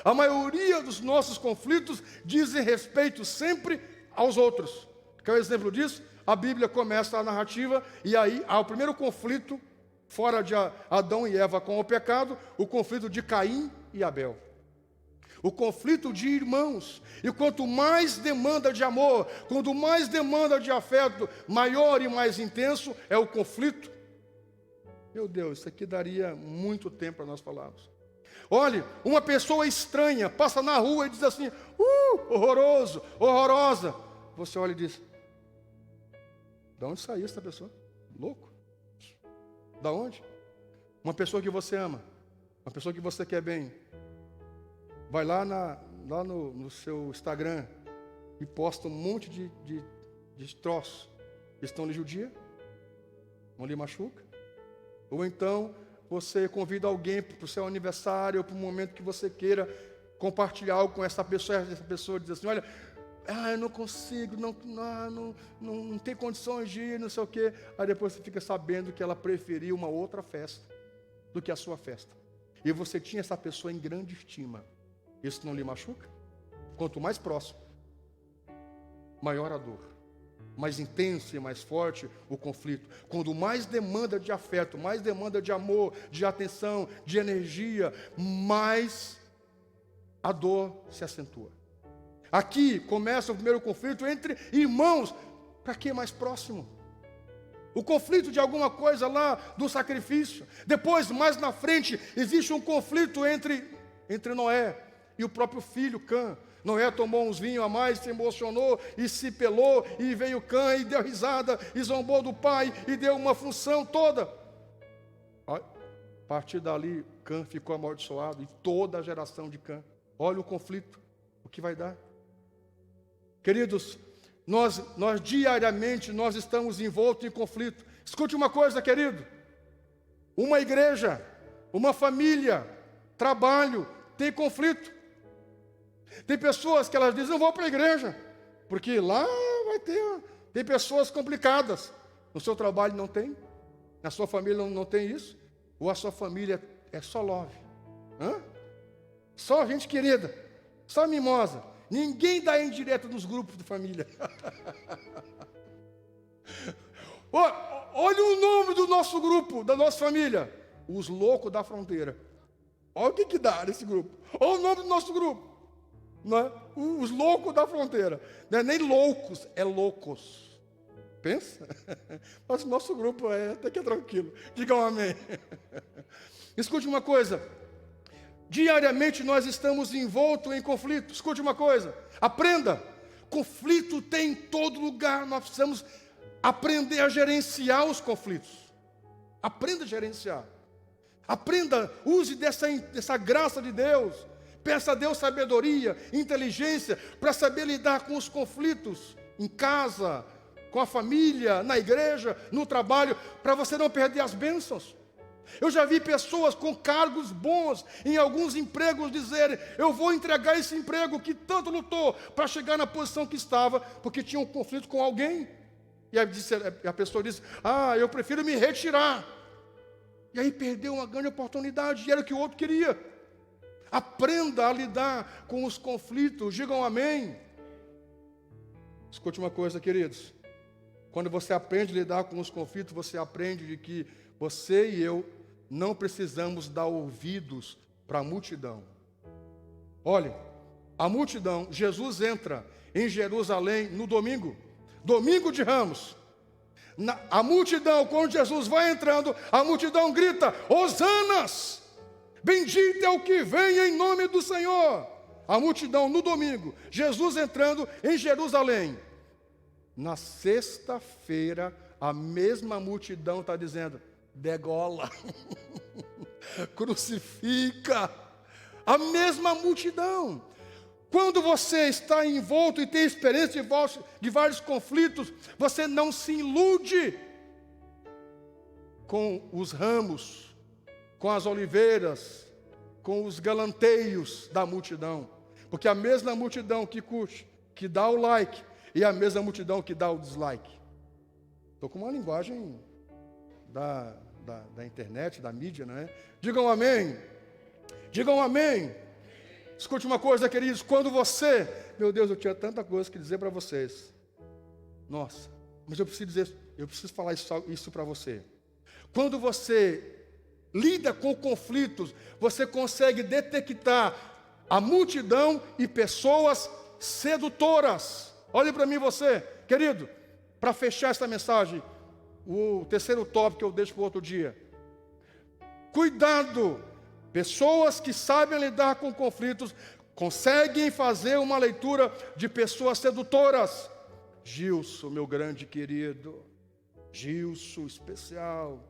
A maioria dos nossos conflitos dizem respeito sempre aos outros. Quer um exemplo disso? A Bíblia começa a narrativa e aí há o primeiro conflito, fora de Adão e Eva com o pecado, o conflito de Caim e Abel. O conflito de irmãos. E quanto mais demanda de amor, quanto mais demanda de afeto, maior e mais intenso é o conflito. Meu Deus, isso aqui daria muito tempo para nós falarmos. Olhe, uma pessoa estranha passa na rua e diz assim, horroroso, horrorosa. Você olha e diz, de onde saiu essa pessoa? Louco? Da onde? Uma pessoa que você ama, uma pessoa que você quer bem, vai lá no seu Instagram e posta um monte de troços. Estão lhe judia? Não lhe machuca? Ou então você convida alguém para o seu aniversário ou para um momento que você queira compartilhar algo com essa pessoa diz assim, olha, eu não consigo, não tem condições de ir, não sei o quê. Aí depois você fica sabendo que ela preferiu uma outra festa do que a sua festa. E você tinha essa pessoa em grande estima. Isso não lhe machuca? Quanto mais próximo, maior a dor. Mais intenso e mais forte o conflito. Quando mais demanda de afeto, mais demanda de amor, de atenção, de energia, mais a dor se acentua. Aqui começa o primeiro conflito entre irmãos. Para que mais próximo? O conflito de alguma coisa lá do sacrifício. Depois, mais na frente, existe um conflito entre Noé e o próprio filho Cã. Noé tomou uns vinhos a mais, se emocionou e se pelou, e veio Cã e deu risada, e zombou do pai, e deu uma função toda. A partir dali, Cã ficou amaldiçoado, e toda a geração de Cã. Olha o conflito, o que vai dar. Queridos, nós diariamente, nós estamos envoltos em conflito. Escute uma coisa, querido. Uma igreja, uma família, trabalho, tem conflito. Tem pessoas que elas dizem, não vou para a igreja, porque lá vai ter... Tem pessoas complicadas. No seu trabalho não tem? Na sua família não tem isso? Ou a sua família é só love? Só gente querida, só mimosa. Ninguém dá indireta nos grupos de família. Olha o nome do nosso grupo, da nossa família. Os loucos da fronteira. Olha o que dá nesse grupo. Olha o nome do nosso grupo. Não é? Os loucos da fronteira. Não é nem loucos, é loucos. Pensa? Mas o nosso grupo até que é tranquilo. Digam amém. Escute uma coisa. Diariamente nós estamos envoltos em conflito. Escute uma coisa. Aprenda. Conflito tem em todo lugar. Nós precisamos aprender a gerenciar os conflitos. Aprenda a gerenciar. Aprenda, use dessa graça de Deus. Peça a Deus sabedoria, inteligência, para saber lidar com os conflitos em casa, com a família, na igreja, no trabalho, para você não perder as bênçãos. Eu já vi pessoas com cargos bons em alguns empregos dizerem, eu vou entregar esse emprego que tanto lutou para chegar na posição que estava, porque tinha um conflito com alguém. E aí a pessoa disse, eu prefiro me retirar. E aí perdeu uma grande oportunidade, e era o que o outro queria. Aprenda a lidar com os conflitos, digam amém. Escute uma coisa, queridos. Quando você aprende a lidar com os conflitos, você aprende de que você e eu não precisamos dar ouvidos para a multidão. Olha, a multidão, Jesus entra em Jerusalém no domingo de Ramos. A multidão, quando Jesus vai entrando, a multidão grita, Hosanas! Bendito é o que vem em nome do Senhor. A multidão no domingo, Jesus entrando em Jerusalém. Na sexta-feira, a mesma multidão está dizendo, degola, crucifica. A mesma multidão. Quando você está envolto e tem experiência de vários conflitos, você não se ilude com os ramos, com as oliveiras, com os galanteios da multidão. Porque a mesma multidão que curte, que dá o like, e a mesma multidão que dá o dislike. Estou com uma linguagem da internet, da mídia, não é? Digam amém. Digam amém. Escute uma coisa, queridos. Quando você... Meu Deus, eu tinha tanta coisa que dizer para vocês. Nossa, mas eu preciso falar isso para você. Quando você lida com conflitos, você consegue detectar a multidão e pessoas sedutoras. Olhe para mim você, querido, para fechar esta mensagem, o terceiro tópico que eu deixo para outro dia. Cuidado, pessoas que sabem lidar com conflitos, conseguem fazer uma leitura de pessoas sedutoras. Gilson, meu grande querido, Gilson especial,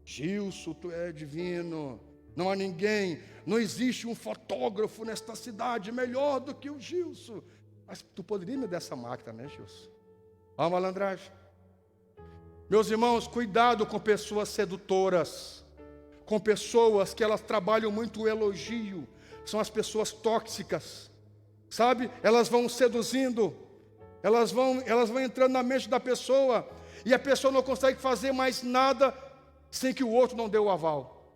Gilson, tu é divino, não há ninguém, não existe um fotógrafo nesta cidade melhor do que o Gilson. Mas tu poderia me dar essa máquina, né, Gilson? Olha a malandragem. Meus irmãos, cuidado com pessoas sedutoras, com pessoas que elas trabalham muito o elogio, são as pessoas tóxicas, sabe? Elas vão seduzindo, elas vão entrando na mente da pessoa, e a pessoa não consegue fazer mais nada sem que o outro não dê o aval.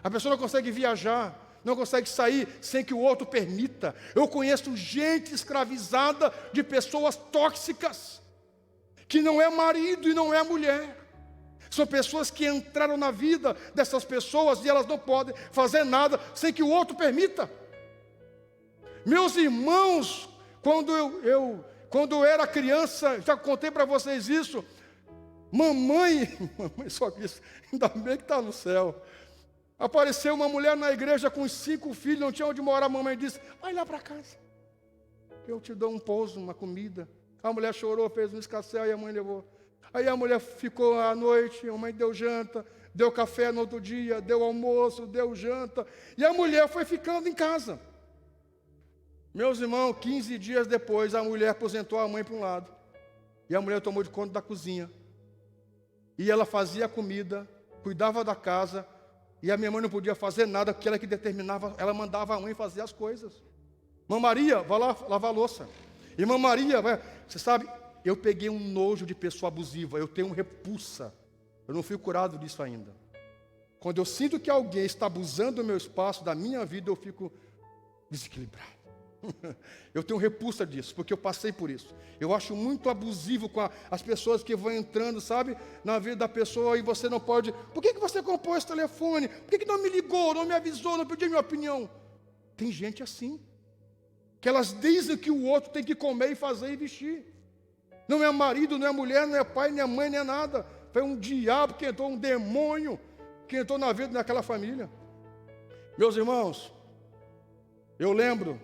A pessoa não consegue viajar, não consegue sair sem que o outro permita. Eu conheço gente escravizada de pessoas tóxicas, que não é marido e não é mulher. São pessoas que entraram na vida dessas pessoas e elas não podem fazer nada sem que o outro permita. Meus irmãos, quando eu era criança, já contei para vocês isso, mamãe só que isso, ainda bem que está no céu. Apareceu uma mulher na igreja com 5 filhos, não tinha onde morar, a mamãe disse, vai lá para casa, eu te dou um pouso, uma comida. A mulher chorou, fez um escassel e a mãe levou. Aí a mulher ficou à noite, a mãe deu janta, deu café no outro dia, deu almoço, deu janta, e a mulher foi ficando em casa. Meus irmãos, 15 dias depois, a mulher aposentou a mãe para um lado, e a mulher tomou de conta da cozinha, e ela fazia a comida, cuidava da casa, e a minha mãe não podia fazer nada, porque ela que determinava, ela mandava a mãe fazer as coisas. Mãe Maria, vai lá lavar a louça. Irmã Maria, você sabe, eu peguei um nojo de pessoa abusiva, eu tenho repulsa, eu não fui curado disso ainda. Quando eu sinto que alguém está abusando do meu espaço, da minha vida, eu fico desequilibrado. Eu tenho repulsa disso, porque eu passei por isso. Eu acho muito abusivo com as pessoas que vão entrando, sabe, na vida da pessoa e você não pode. Por que você comprou esse telefone? Por que não me ligou, não me avisou, não pediu minha opinião? Tem gente assim, que elas dizem que o outro tem que comer e fazer e vestir. Não é marido, não é mulher, não é pai, nem é mãe, nem é nada. Foi um diabo que entrou, um demônio que entrou na vida daquela família. Meus irmãos, eu lembro,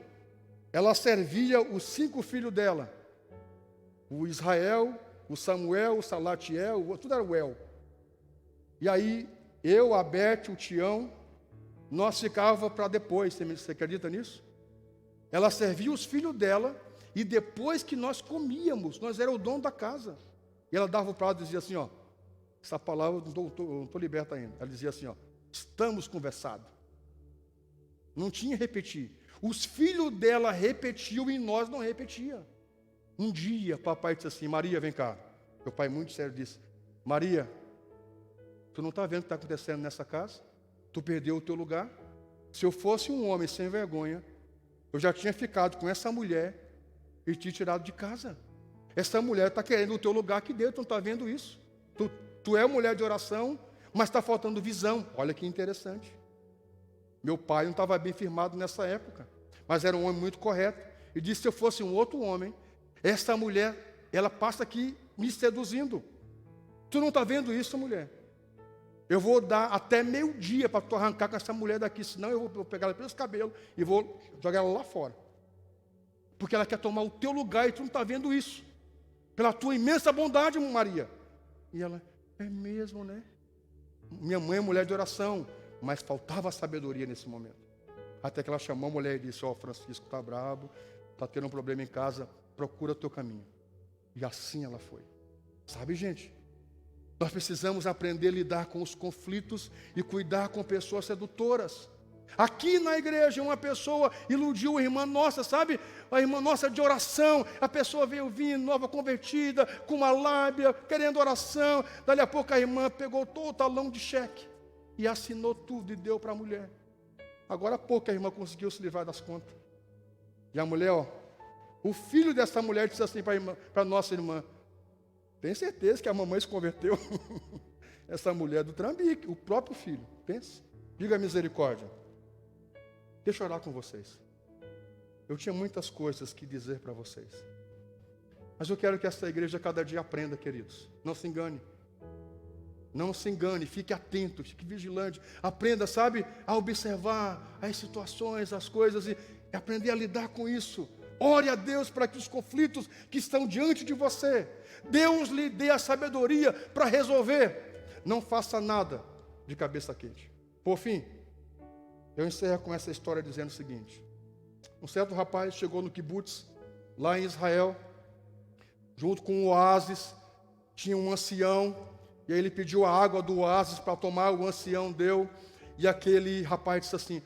ela servia os 5 filhos dela. O Israel, o Samuel, o Salatiel, tudo era o El. E aí, eu, a Beth, o Tião, nós ficávamos para depois, você acredita nisso? Ela servia os filhos dela, e depois que nós comíamos, nós era o dono da casa. E ela dava o prato e dizia assim, ó, essa palavra eu não estou liberta ainda. Ela dizia assim, ó, estamos conversados. Não tinha repetir. Os filhos dela repetiam e nós não repetia. Um dia, papai disse assim, Maria, vem cá. Meu pai, muito sério, disse: Maria, tu não está vendo o que está acontecendo nessa casa? Tu perdeu o teu lugar. Se eu fosse um homem sem vergonha, eu já tinha ficado com essa mulher e te tirado de casa. Essa mulher está querendo o teu lugar aqui dentro, tu não está vendo isso? Tu é mulher de oração, mas está faltando visão. Olha que interessante. Meu pai não estava bem firmado nessa época, mas era um homem muito correto. E disse: se eu fosse um outro homem, essa mulher, ela passa aqui me seduzindo. Tu não está vendo isso, mulher? Eu vou dar até meio-dia para tu arrancar com essa mulher daqui, senão eu vou pegar ela pelos cabelos e vou jogar ela lá fora. Porque ela quer tomar o teu lugar e tu não está vendo isso. Pela tua imensa bondade, Maria. E ela: é mesmo, né? Minha mãe é mulher de oração, mas faltava sabedoria nesse momento. Até que ela chamou a mulher e disse: ó, Francisco está brabo, está tendo um problema em casa, procura o teu caminho. E assim ela foi. Sabe, gente, nós precisamos aprender a lidar com os conflitos e cuidar com pessoas sedutoras. Aqui na igreja, uma pessoa iludiu a irmã nossa, sabe? A irmã nossa de oração. A pessoa veio vindo, nova convertida, com uma lábia, querendo oração. Dali a pouco a irmã pegou todo o talão de cheque e assinou tudo e deu para a mulher. Agora há pouco a irmã conseguiu se livrar das contas. E a mulher, ó, o filho dessa mulher disse assim para a nossa irmã: tem certeza que a mamãe se converteu? Essa mulher do Trambique, o próprio filho, pensa. Diga a misericórdia. Deixa eu orar com vocês. Eu tinha muitas coisas que dizer para vocês. Mas eu quero que essa igreja cada dia aprenda, queridos. Não se engane. Não se engane, fique atento, fique vigilante. Aprenda, sabe, a observar as situações, as coisas e aprender a lidar com isso. Ore a Deus para que os conflitos que estão diante de você, Deus lhe dê a sabedoria para resolver. Não faça nada de cabeça quente. Por fim, eu encerro com essa história dizendo o seguinte: um certo rapaz chegou no kibbutz, lá em Israel, junto com um oásis, tinha um ancião, e aí ele pediu a água do oásis para tomar, o ancião deu, e aquele rapaz disse assim: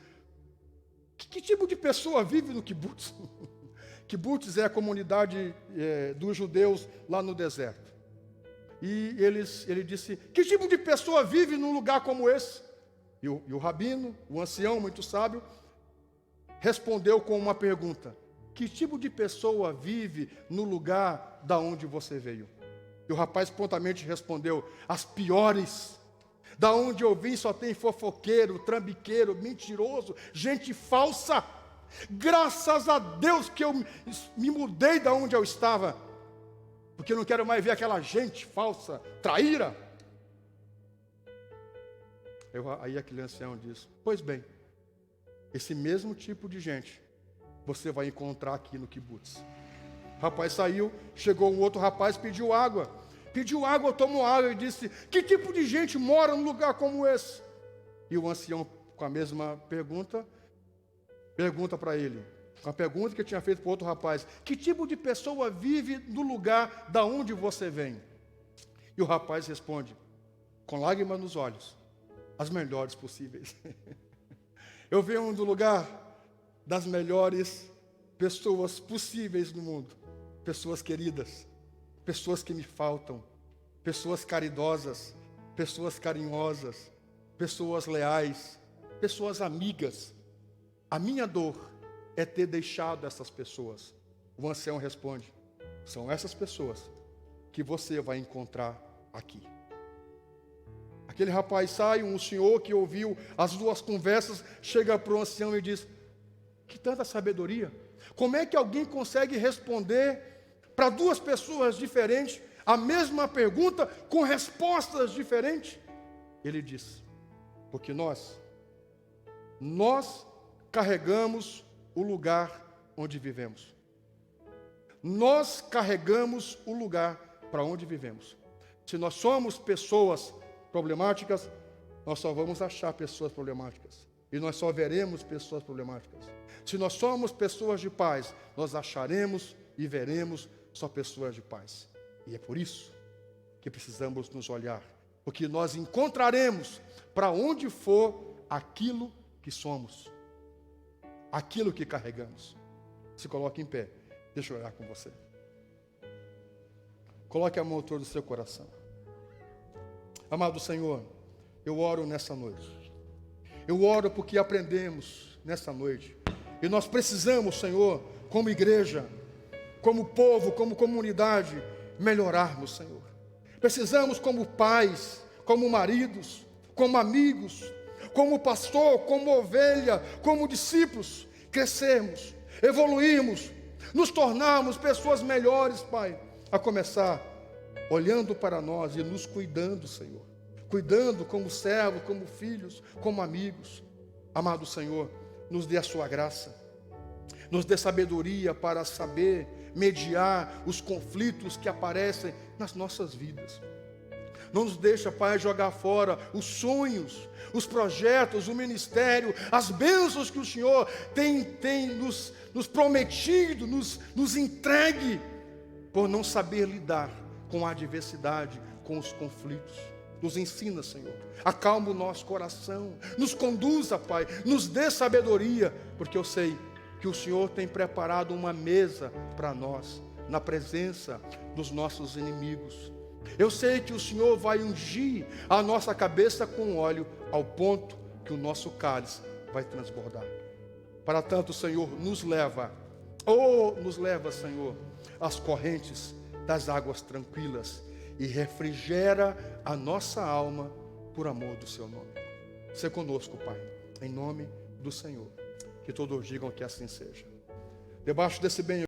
que tipo de pessoa vive no kibbutz? Kibbutz é a comunidade dos judeus lá no deserto. E ele disse: que tipo de pessoa vive num lugar como esse? E o rabino, o ancião muito sábio, respondeu com uma pergunta: que tipo de pessoa vive no lugar da onde você veio? E o rapaz prontamente respondeu: as piores. Da onde eu vim só tem fofoqueiro, trambiqueiro, mentiroso, gente falsa. Graças a Deus que eu me mudei da onde eu estava, porque eu não quero mais ver aquela gente falsa, traíra. Aí aquele ancião diz: pois bem, esse mesmo tipo de gente você vai encontrar aqui no kibbutz. O rapaz saiu, chegou um outro rapaz, pediu água, tomou água e disse: que tipo de gente mora num lugar como esse? E o ancião, com a mesma pergunta para ele, com a pergunta que tinha feito para o outro rapaz: que tipo de pessoa vive no lugar da onde você vem? E o rapaz responde, com lágrimas nos olhos: as melhores possíveis. Eu venho do lugar das melhores pessoas possíveis no mundo. Pessoas queridas, pessoas que me faltam, pessoas caridosas, pessoas carinhosas, pessoas leais, pessoas amigas. A minha dor é ter deixado essas pessoas. O ancião responde: são essas pessoas que você vai encontrar aqui. Aquele rapaz sai, um senhor que ouviu as duas conversas, chega para o ancião e diz: que tanta sabedoria! Como é que alguém consegue responder para duas pessoas diferentes a mesma pergunta com respostas diferentes? Ele diz: porque nós carregamos o lugar onde vivemos. Nós carregamos o lugar para onde vivemos. Se nós somos pessoas problemáticas, nós só vamos achar pessoas problemáticas. E nós só veremos pessoas problemáticas. Se nós somos pessoas de paz, nós acharemos e veremos só pessoas de paz. E é por isso que precisamos nos olhar, porque nós encontraremos para onde for aquilo que somos, aquilo que carregamos. Se coloque em pé, deixa eu orar com você. Coloque a mão todo o seu coração. Amado Senhor, eu oro nessa noite. Eu oro porque aprendemos nessa noite. E nós precisamos, Senhor, como igreja, como povo, como comunidade, melhorarmos, Senhor. Precisamos como pais, como maridos, como amigos, como pastor, como ovelha, como discípulos, crescermos, evoluirmos, nos tornarmos pessoas melhores, Pai. A começar olhando para nós e nos cuidando, Senhor. Cuidando como servos, como filhos, como amigos. Amado Senhor, nos dê a sua graça. Nos dê sabedoria para saber mediar os conflitos que aparecem nas nossas vidas. Não nos deixa, Pai, jogar fora os sonhos, os projetos, o ministério, as bênçãos que o Senhor tem nos prometido, nos entregue, por não saber lidar com a adversidade, com os conflitos. Nos ensina, Senhor, acalma o nosso coração, nos conduza, Pai, nos dê sabedoria, porque eu sei que o Senhor tem preparado uma mesa para nós, na presença dos nossos inimigos. Eu sei que o Senhor vai ungir a nossa cabeça com óleo, ao ponto que o nosso cálice vai transbordar. Para tanto, Senhor, nos leva, Senhor, às correntes das águas tranquilas e refrigera a nossa alma por amor do seu nome. Sê conosco, Pai, em nome do Senhor. Que todos digam que assim seja. Debaixo desse bem